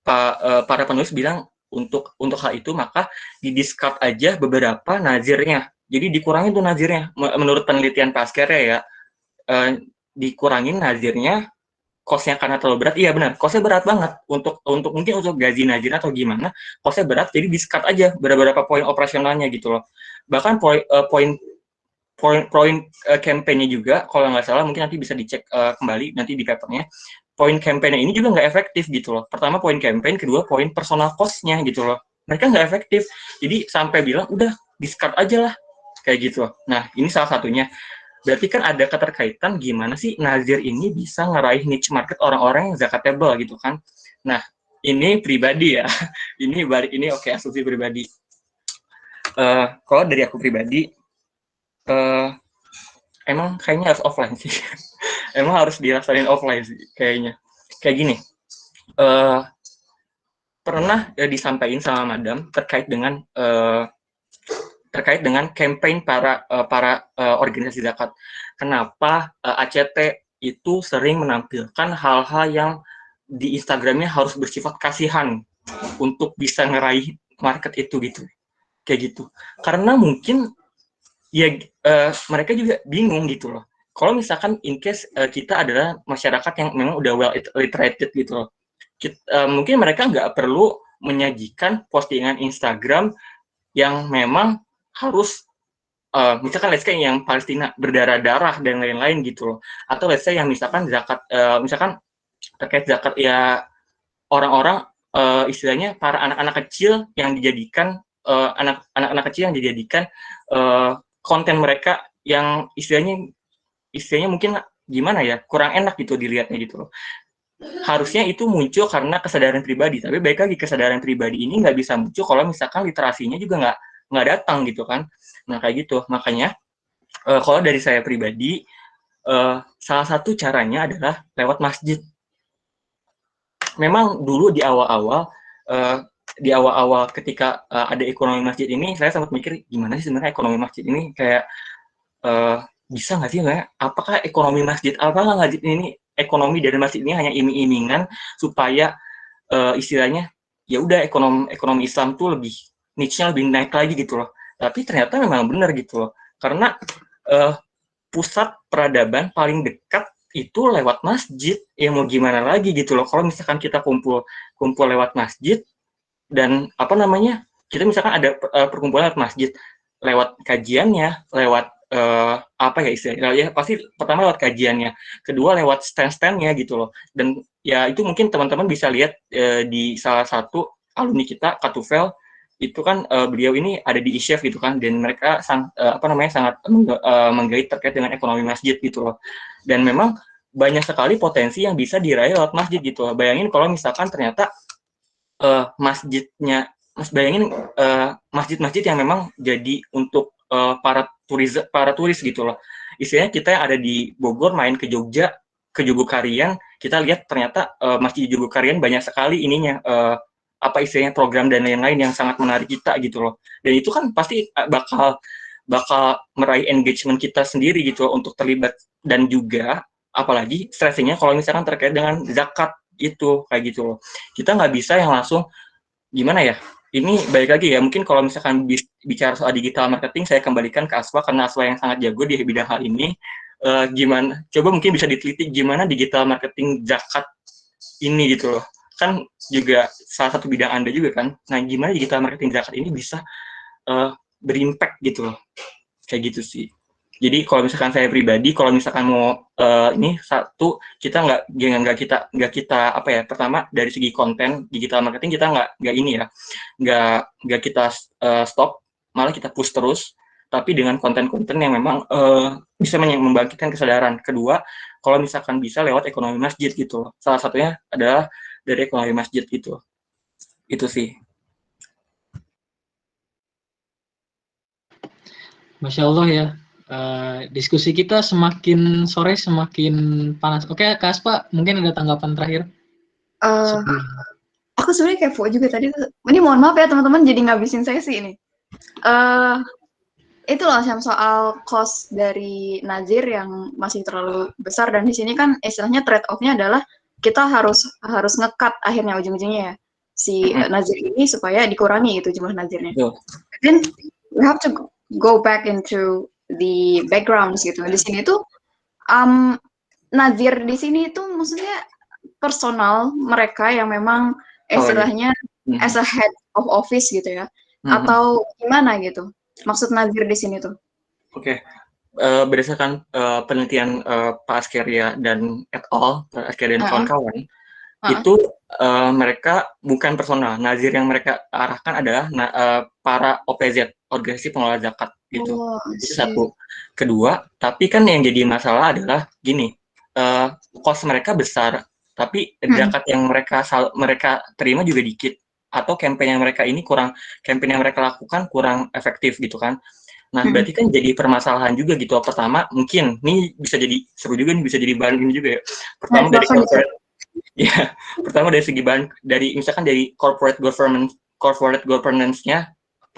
para penulis bilang untuk hal itu maka di-discard aja beberapa nazirnya. Jadi dikurangin tuh nazirnya. Menurut penelitian Pak Askari ya, dikurangin nazirnya, cost-nya karena terlalu berat. Iya benar, cost-nya berat banget untuk mungkin untuk gaji nazir atau gimana, cost-nya berat, jadi di-cut aja beberapa poin operasionalnya gitu loh. Bahkan poin campaign-nya juga, kalau nggak salah mungkin nanti bisa dicek kembali nanti di papernya, poin campaign ini juga nggak efektif gitu loh. Pertama poin campaign, kedua poin personal cost-nya gitu loh. Mereka nggak efektif, jadi sampai bilang udah di-cut aja lah kayak gitu loh. Nah ini salah satunya. Berarti kan ada keterkaitan gimana sih nazir ini bisa ngeraih niche market orang-orang yang zakatable gitu kan. Nah, ini pribadi ya. Ini oke, asumsi pribadi. Kalau dari aku pribadi, emang kayaknya harus offline sih. Emang harus dirasain offline sih kayaknya. Kayak gini, pernah disampaikan sama Madam terkait dengan terkait dengan campaign para organisasi zakat. Kenapa ACT itu sering menampilkan hal-hal yang di Instagramnya harus bersifat kasihan untuk bisa ngeraih market itu gitu, kayak gitu. Karena mungkin ya mereka juga bingung gitu loh. Kalau misalkan in case kita adalah masyarakat yang memang udah well literated gitu loh, mungkin mereka nggak perlu menyajikan postingan Instagram yang memang harus misalkan let's say yang Palestina berdarah-darah dan lain-lain gitu loh, atau let's say yang misalkan zakat misalkan terkait zakat ya orang-orang istilahnya para anak-anak kecil yang dijadikan anak-anak kecil yang dijadikan konten mereka yang istilahnya mungkin gimana ya, kurang enak gitu dilihatnya gitu loh. Harusnya itu muncul karena kesadaran pribadi, tapi baik lagi kesadaran pribadi ini nggak bisa muncul kalau misalkan literasinya juga nggak datang gitu kan. Nah kayak gitu, makanya kalau dari saya pribadi salah satu caranya adalah lewat masjid. Memang dulu di awal-awal ketika ada ekonomi masjid ini, saya sempat mikir gimana sih sebenarnya ekonomi masjid ini, kayak bisa nggak sih apakah ekonomi masjid, apakah masjid ini ekonomi dari masjid ini hanya iming-imingan supaya istilahnya ya udah ekonomi Islam tuh lebih niche-nya lebih naik lagi gitu loh. Tapi ternyata memang benar gitu loh, karena pusat peradaban paling dekat itu lewat masjid. Ya mau gimana lagi gitu loh, kalau misalkan kita kumpul lewat masjid, dan kita misalkan ada perkumpulan lewat masjid, lewat kajiannya, lewat apa ya istilahnya, ya pasti pertama lewat kajiannya, kedua lewat stand-standnya gitu loh. Dan ya itu mungkin teman-teman bisa lihat di salah satu alumni kita, Katufel, itu kan beliau ini ada di ISHEF gitu kan, dan mereka sangat menggait terkait dengan ekonomi masjid gitu loh. Dan memang banyak sekali potensi yang bisa diraih lewat masjid gitu loh. Bayangin kalau misalkan ternyata masjid-masjid yang memang jadi untuk para turis gitu loh. Istilahnya kita yang ada di Bogor main ke Jogja, ke Jogokarian, kita lihat ternyata masjid Jogokarian banyak sekali ininya istilahnya program dan lain-lain yang sangat menarik kita gitu loh. Dan itu kan pasti bakal meraih engagement kita sendiri gitu loh untuk terlibat. Dan juga apalagi stressingnya kalau misalkan terkait dengan zakat itu kayak gitu loh. Kita nggak bisa yang langsung gimana ya, ini balik lagi ya, mungkin kalau misalkan bicara soal digital marketing, saya kembalikan ke Aswa karena Aswa yang sangat jago di bidang hal ini. Gimana, coba mungkin bisa diteliti gimana digital marketing zakat ini gitu loh, kan juga salah satu bidang Anda juga kan. Nah gimana digital marketing zakat ini bisa berimpact gitu loh, kayak gitu sih. Jadi kalau misalkan saya pribadi, kalau misalkan mau ini satu, kita nggak kita pertama dari segi konten digital marketing kita nggak kita stop, malah kita push terus, tapi dengan konten-konten yang memang bisa membangkitkan kesadaran. Kedua, kalau misalkan bisa lewat ekonomi masjid gitu, salah satunya adalah dari ekonomi masjid gitu, itu sih. Masya Allah ya. Diskusi kita semakin sore semakin panas. Oke, Kak Aspa, mungkin ada tanggapan terakhir? Aku sebenarnya kepo juga tadi. Ini mohon maaf ya teman-teman, jadi ngabisin sesi ini. Itu loh soal cost dari Nazir yang masih terlalu besar, dan di sini kan istilahnya trade off-nya adalah kita harus nge-cut akhirnya ujung-ujungnya ya si Nazir ini supaya dikurangi gitu jumlah Nazirnya. Then we have to go back into the backgrounds gitu. Di sini tuh Nazir di sini itu maksudnya personal mereka yang memang istilahnya as a head of office gitu ya, atau gimana gitu maksud Nazir di sini tuh? Oke. Berdasarkan penelitian Pak Askeria dan et al, Pak Askeria dan kawan-kawan, itu mereka bukan personal. Nazir yang mereka arahkan adalah para OPZ, organisasi pengelola zakat gitu. Itu satu. Kedua, tapi kan yang jadi masalah adalah gini, cost mereka besar, tapi zakat yang mereka terima juga dikit, atau campaign yang mereka lakukan kurang efektif gitu kan. Nah, berarti kan jadi permasalahan juga gitu. Pertama, mungkin ini bisa jadi seru juga nih, bisa jadi bahan ini juga ya. Pertama dari corporate, ya, pertama dari segi bahan, misalkan dari corporate governance-nya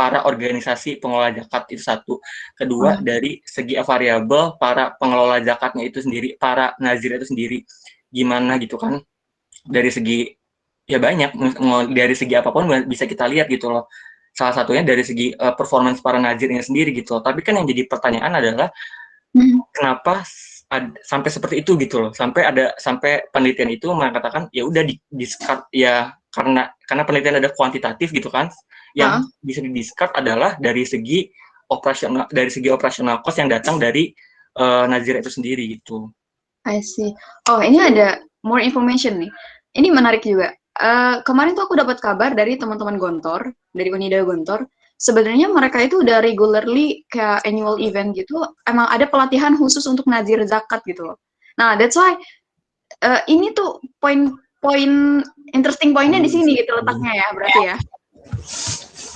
para organisasi pengelola zakat itu satu. Kedua, dari segi variabel para pengelola zakatnya itu sendiri, para nazir itu sendiri. Gimana gitu kan? Dari segi ya banyak, dari segi apapun bisa kita lihat gitu loh. Salah satunya dari segi performance para nazirnya sendiri gitu loh. Tapi kan yang jadi pertanyaan adalah kenapa sampai seperti itu gitu loh, sampai penelitian itu mengatakan ya udah discard ya, karena penelitian ada kuantitatif gitu kan, yang bisa di-discard adalah dari segi operasional cost yang datang dari nazir itu sendiri gitu. I see. Oh, ini ada more information nih. Ini menarik juga. Kemarin tuh aku dapat kabar dari teman-teman Gontor, dari Unida Gontor. Sebenarnya mereka itu udah regularly kayak annual event gitu, emang ada pelatihan khusus untuk nazir zakat gitu loh. Nah, that's why ini tuh poin interesting poinnya di sini gitu letaknya ya, berarti ya.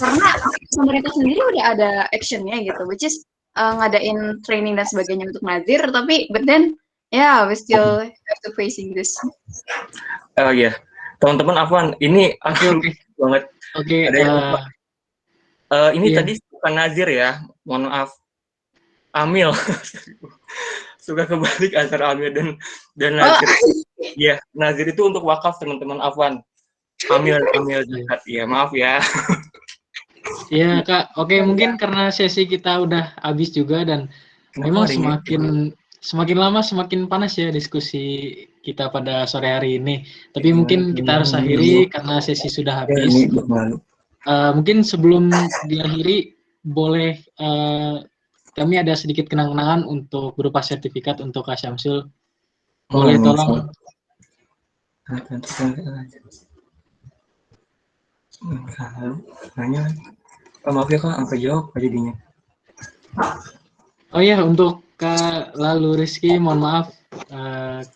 Karena pemerintah sendiri udah ada actionnya gitu, which is ngadain training dan sebagainya untuk nazir, tapi but then we still have to facing this. Oh iya, teman-teman Afwan, ini aku banget. Oke. Ini tadi bukan nazir ya, mohon maaf. Amil. Suka kebalik antara Amil dan nazir. Iya, nazir itu untuk wakaf teman-teman Afwan. Amil zakat. Iya, maaf ya. Iya Kak, oke mungkin karena sesi kita udah habis juga dan memang semakin lama semakin panas ya diskusi kita pada sore hari ini. Tapi mungkin kita harus akhiri karena sesi sudah habis. Mungkin sebelum diakhiri boleh kami ada sedikit kenang-kenangan untuk berupa sertifikat untuk Kak Syamsul. Boleh tolong. Maaf ya Kak, apa jawab jadinya? Oh iya, untuk Kak Lalu Rizky, mohon maaf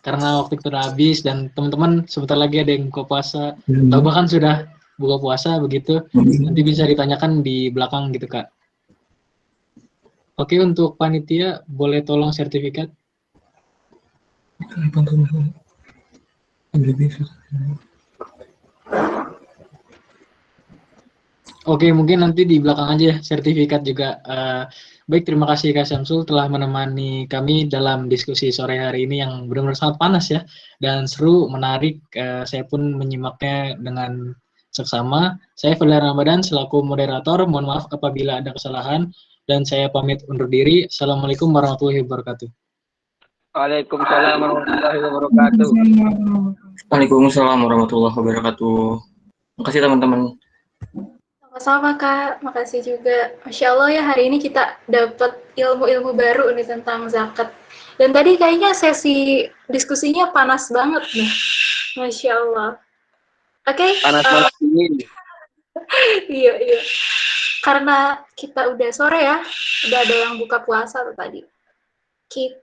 karena waktu kita habis dan teman-teman sebentar lagi ada yang buka puasa, atau bahkan sudah buka puasa begitu, nanti bisa ditanyakan di belakang gitu Kak. Oke, untuk panitia boleh tolong sertifikat. Oke, mungkin nanti di belakang aja sertifikat juga. Baik, terima kasih Kak Syamsul telah menemani kami dalam diskusi sore hari ini yang benar-benar sangat panas ya dan seru, menarik. Saya pun menyimaknya dengan seksama. Saya Fadlan Ramadan selaku moderator. Mohon maaf apabila ada kesalahan dan saya pamit undur diri. Assalamualaikum warahmatullahi wabarakatuh. Waalaikumsalam warahmatullahi wabarakatuh. Waalaikumsalam warahmatullahi wabarakatuh. Makasih teman-teman. Sama-sama Kak, makasih juga. Masya Allah ya, hari ini kita dapat ilmu-ilmu baru nih tentang zakat. Dan tadi kayaknya sesi diskusinya panas banget nih. Masya Allah. Oke. Panas banget ini. Iya. Karena kita udah sore ya, udah ada yang buka puasa tuh tadi.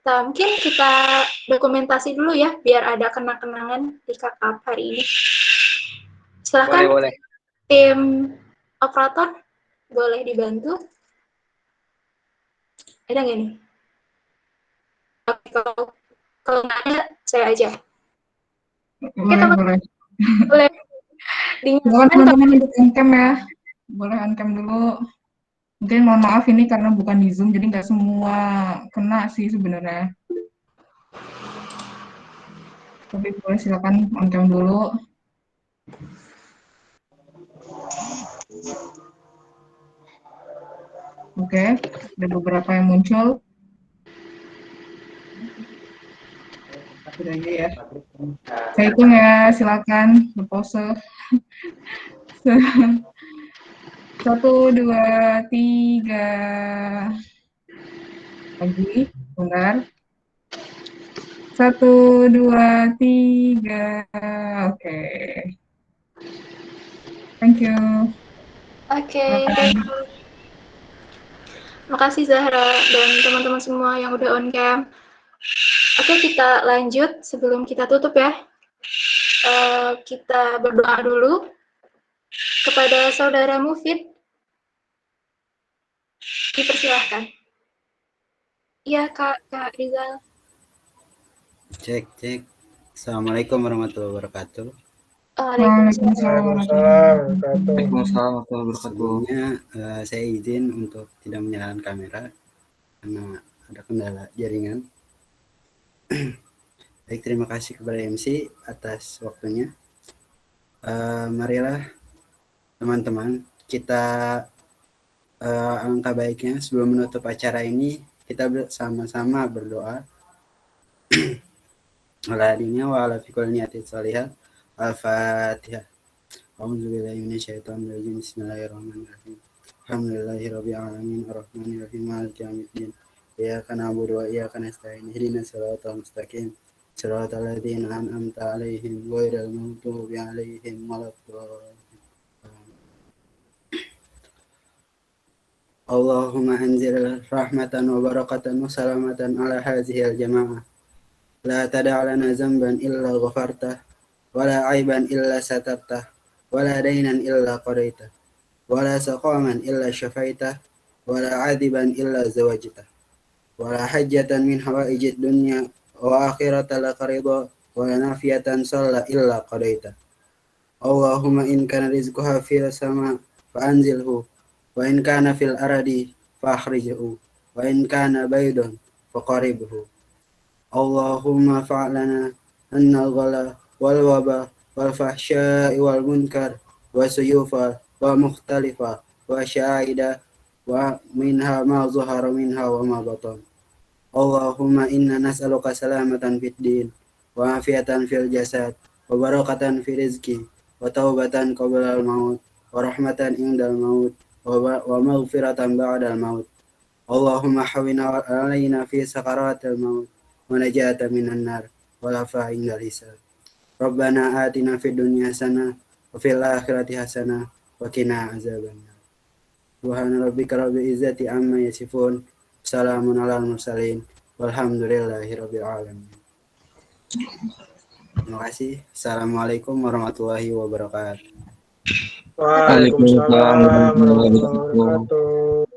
Mungkin kita dokumentasi dulu ya, biar ada kenang-kenangan di kakak hari ini. Silakan. Boleh. Tim operator, boleh dibantu? Ada nggak nih? Oke, kalau nggak ada, saya aja. Boleh. Boleh. Teman-teman untuk on-cam ya. Boleh on-cam dulu. Mungkin mohon maaf ini karena bukan di Zoom, jadi nggak semua kena sih sebenarnya. Tapi boleh silakan on-cam dulu. Oke, ada beberapa yang muncul. Satu lagi ya. Saya hitung ya, silakan berpose. 1, 2, 3. Lagi, bentar. 1, 2, 3. Oke. Thank you. Oke, thank you. Makasih Zahra dan teman-teman semua yang udah on cam. Oke, kita lanjut sebelum kita tutup ya. Kita berdoa dulu kepada saudara Mufid. Dipersilahkan. Iya Kak Rizal. Cek. Assalamualaikum warahmatullahi wabarakatuh. Waalaikumsalam. Waalaikumsalam warahmatullahi wabarakatuh. Sebelumnya saya izin untuk tidak menyalakan kamera karena ada kendala jaringan. Baik, terima kasih kepada MC atas waktunya. Marilah teman-teman, kita alangkah baiknya sebelum menutup acara ini kita bersama-sama berdoa. Ala diniya wa ala fikul niyatin salihah. Al-Fatihah. A'udzubillahi minasyaitonir rajim. Bismillahirrahmanirrahim. Alhamdulillahirabbil alamin arrahmanir rahim maliki yaumiddin. Iyyaka na'budu wa iyyaka nasta'in. Ihdinas siratal mustaqim. Siratal ladzina an'amta 'alaihim ghairil maghdubi 'alaihim waladdallin. Allahumma anzil rahmatan wa barakatan wa salamatan ala hadhihi al-jama'ah. La tada' lana zamban illa ghafartah, wa la 'aiban illa satartah, wa la daynan illa qadaitah, wa la saqaman illa syafaitah, wa la 'adiban illa zawajtah, wa la hajjatan min hawaijid dunya wa akhirata la qarida, wa la nafiyatan salla illa qadaitah. Allahumma in kana rizquha fil sama fa anzilhu, wa in kana fil aradi fa akhrijhu, wa in kana baydun fa qaribhu. Allahumma fa'lana annal ghala wal waba wal fahsya'i wal munkar wa suyufa wa mukhtalifa wa sya'ida wa minha ma zuhara minha wa ma batan. Allahumma inna nas'aluka salamatan fid din wa afiatan fil jasad wa barakatan fi rizqi wa taubatan qabla al maut wa rahmatan indal maut wa maghfiratan ba'dal maut. Allahumma hawwina alaina fi sakaratil maut wa najata minan nar wa lafa indal hisab. Rabbana atina fid dunya hasanah wa fil akhirati hasanah wa qina azabannar. Subhana rabbika rabbil izzati amma yasifun. Salamun alal mursalin. Walhamdulillahi rabbil alamin. Terima kasih. Assalamualaikum warahmatullahi wabarakatuh. Waalaikumsalam warahmatullahi wabarakatuh.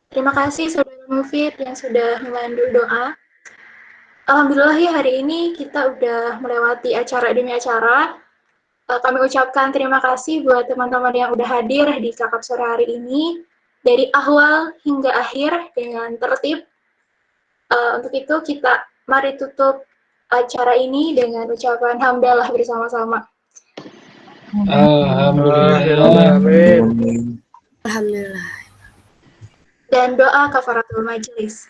Terima kasih Saudara Mufid yang sudah memandu doa. Alhamdulillah ya hari ini kita udah melewati acara demi acara. Kami ucapkan terima kasih buat teman-teman yang udah hadir di kakap sore hari ini dari awal hingga akhir dengan tertib. Untuk itu kita mari tutup acara ini dengan ucapan hamdalah bersama-sama. Alhamdulillah. Dan doa kafaratul majelis.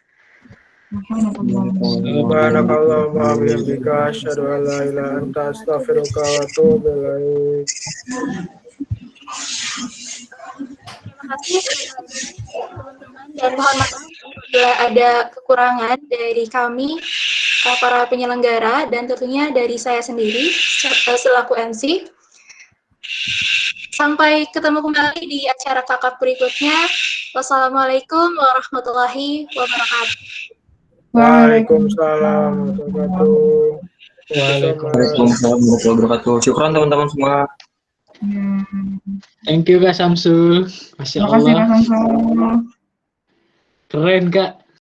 Subhanakallahumma wa bihamdika asyhadu an la ilaha illa anta astaghfiruka wa atubu ilaik. Terima kasih teman-teman dan mohon maaf bila ada kekurangan dari kami para penyelenggara dan tentunya dari saya sendiri selaku MC. Sampai ketemu kembali di acara kakap berikutnya. Wassalamualaikum warahmatullahi wabarakatuh. Waalaikumsalam warahmatullahi wabarakatuh. Waalaikumsalam warahmatullahi wabarakatuh. Syukran teman-teman semua. Thank you Kak Samsul. Masya Terima kasih Allah. Kak Samsul. Keren Kak.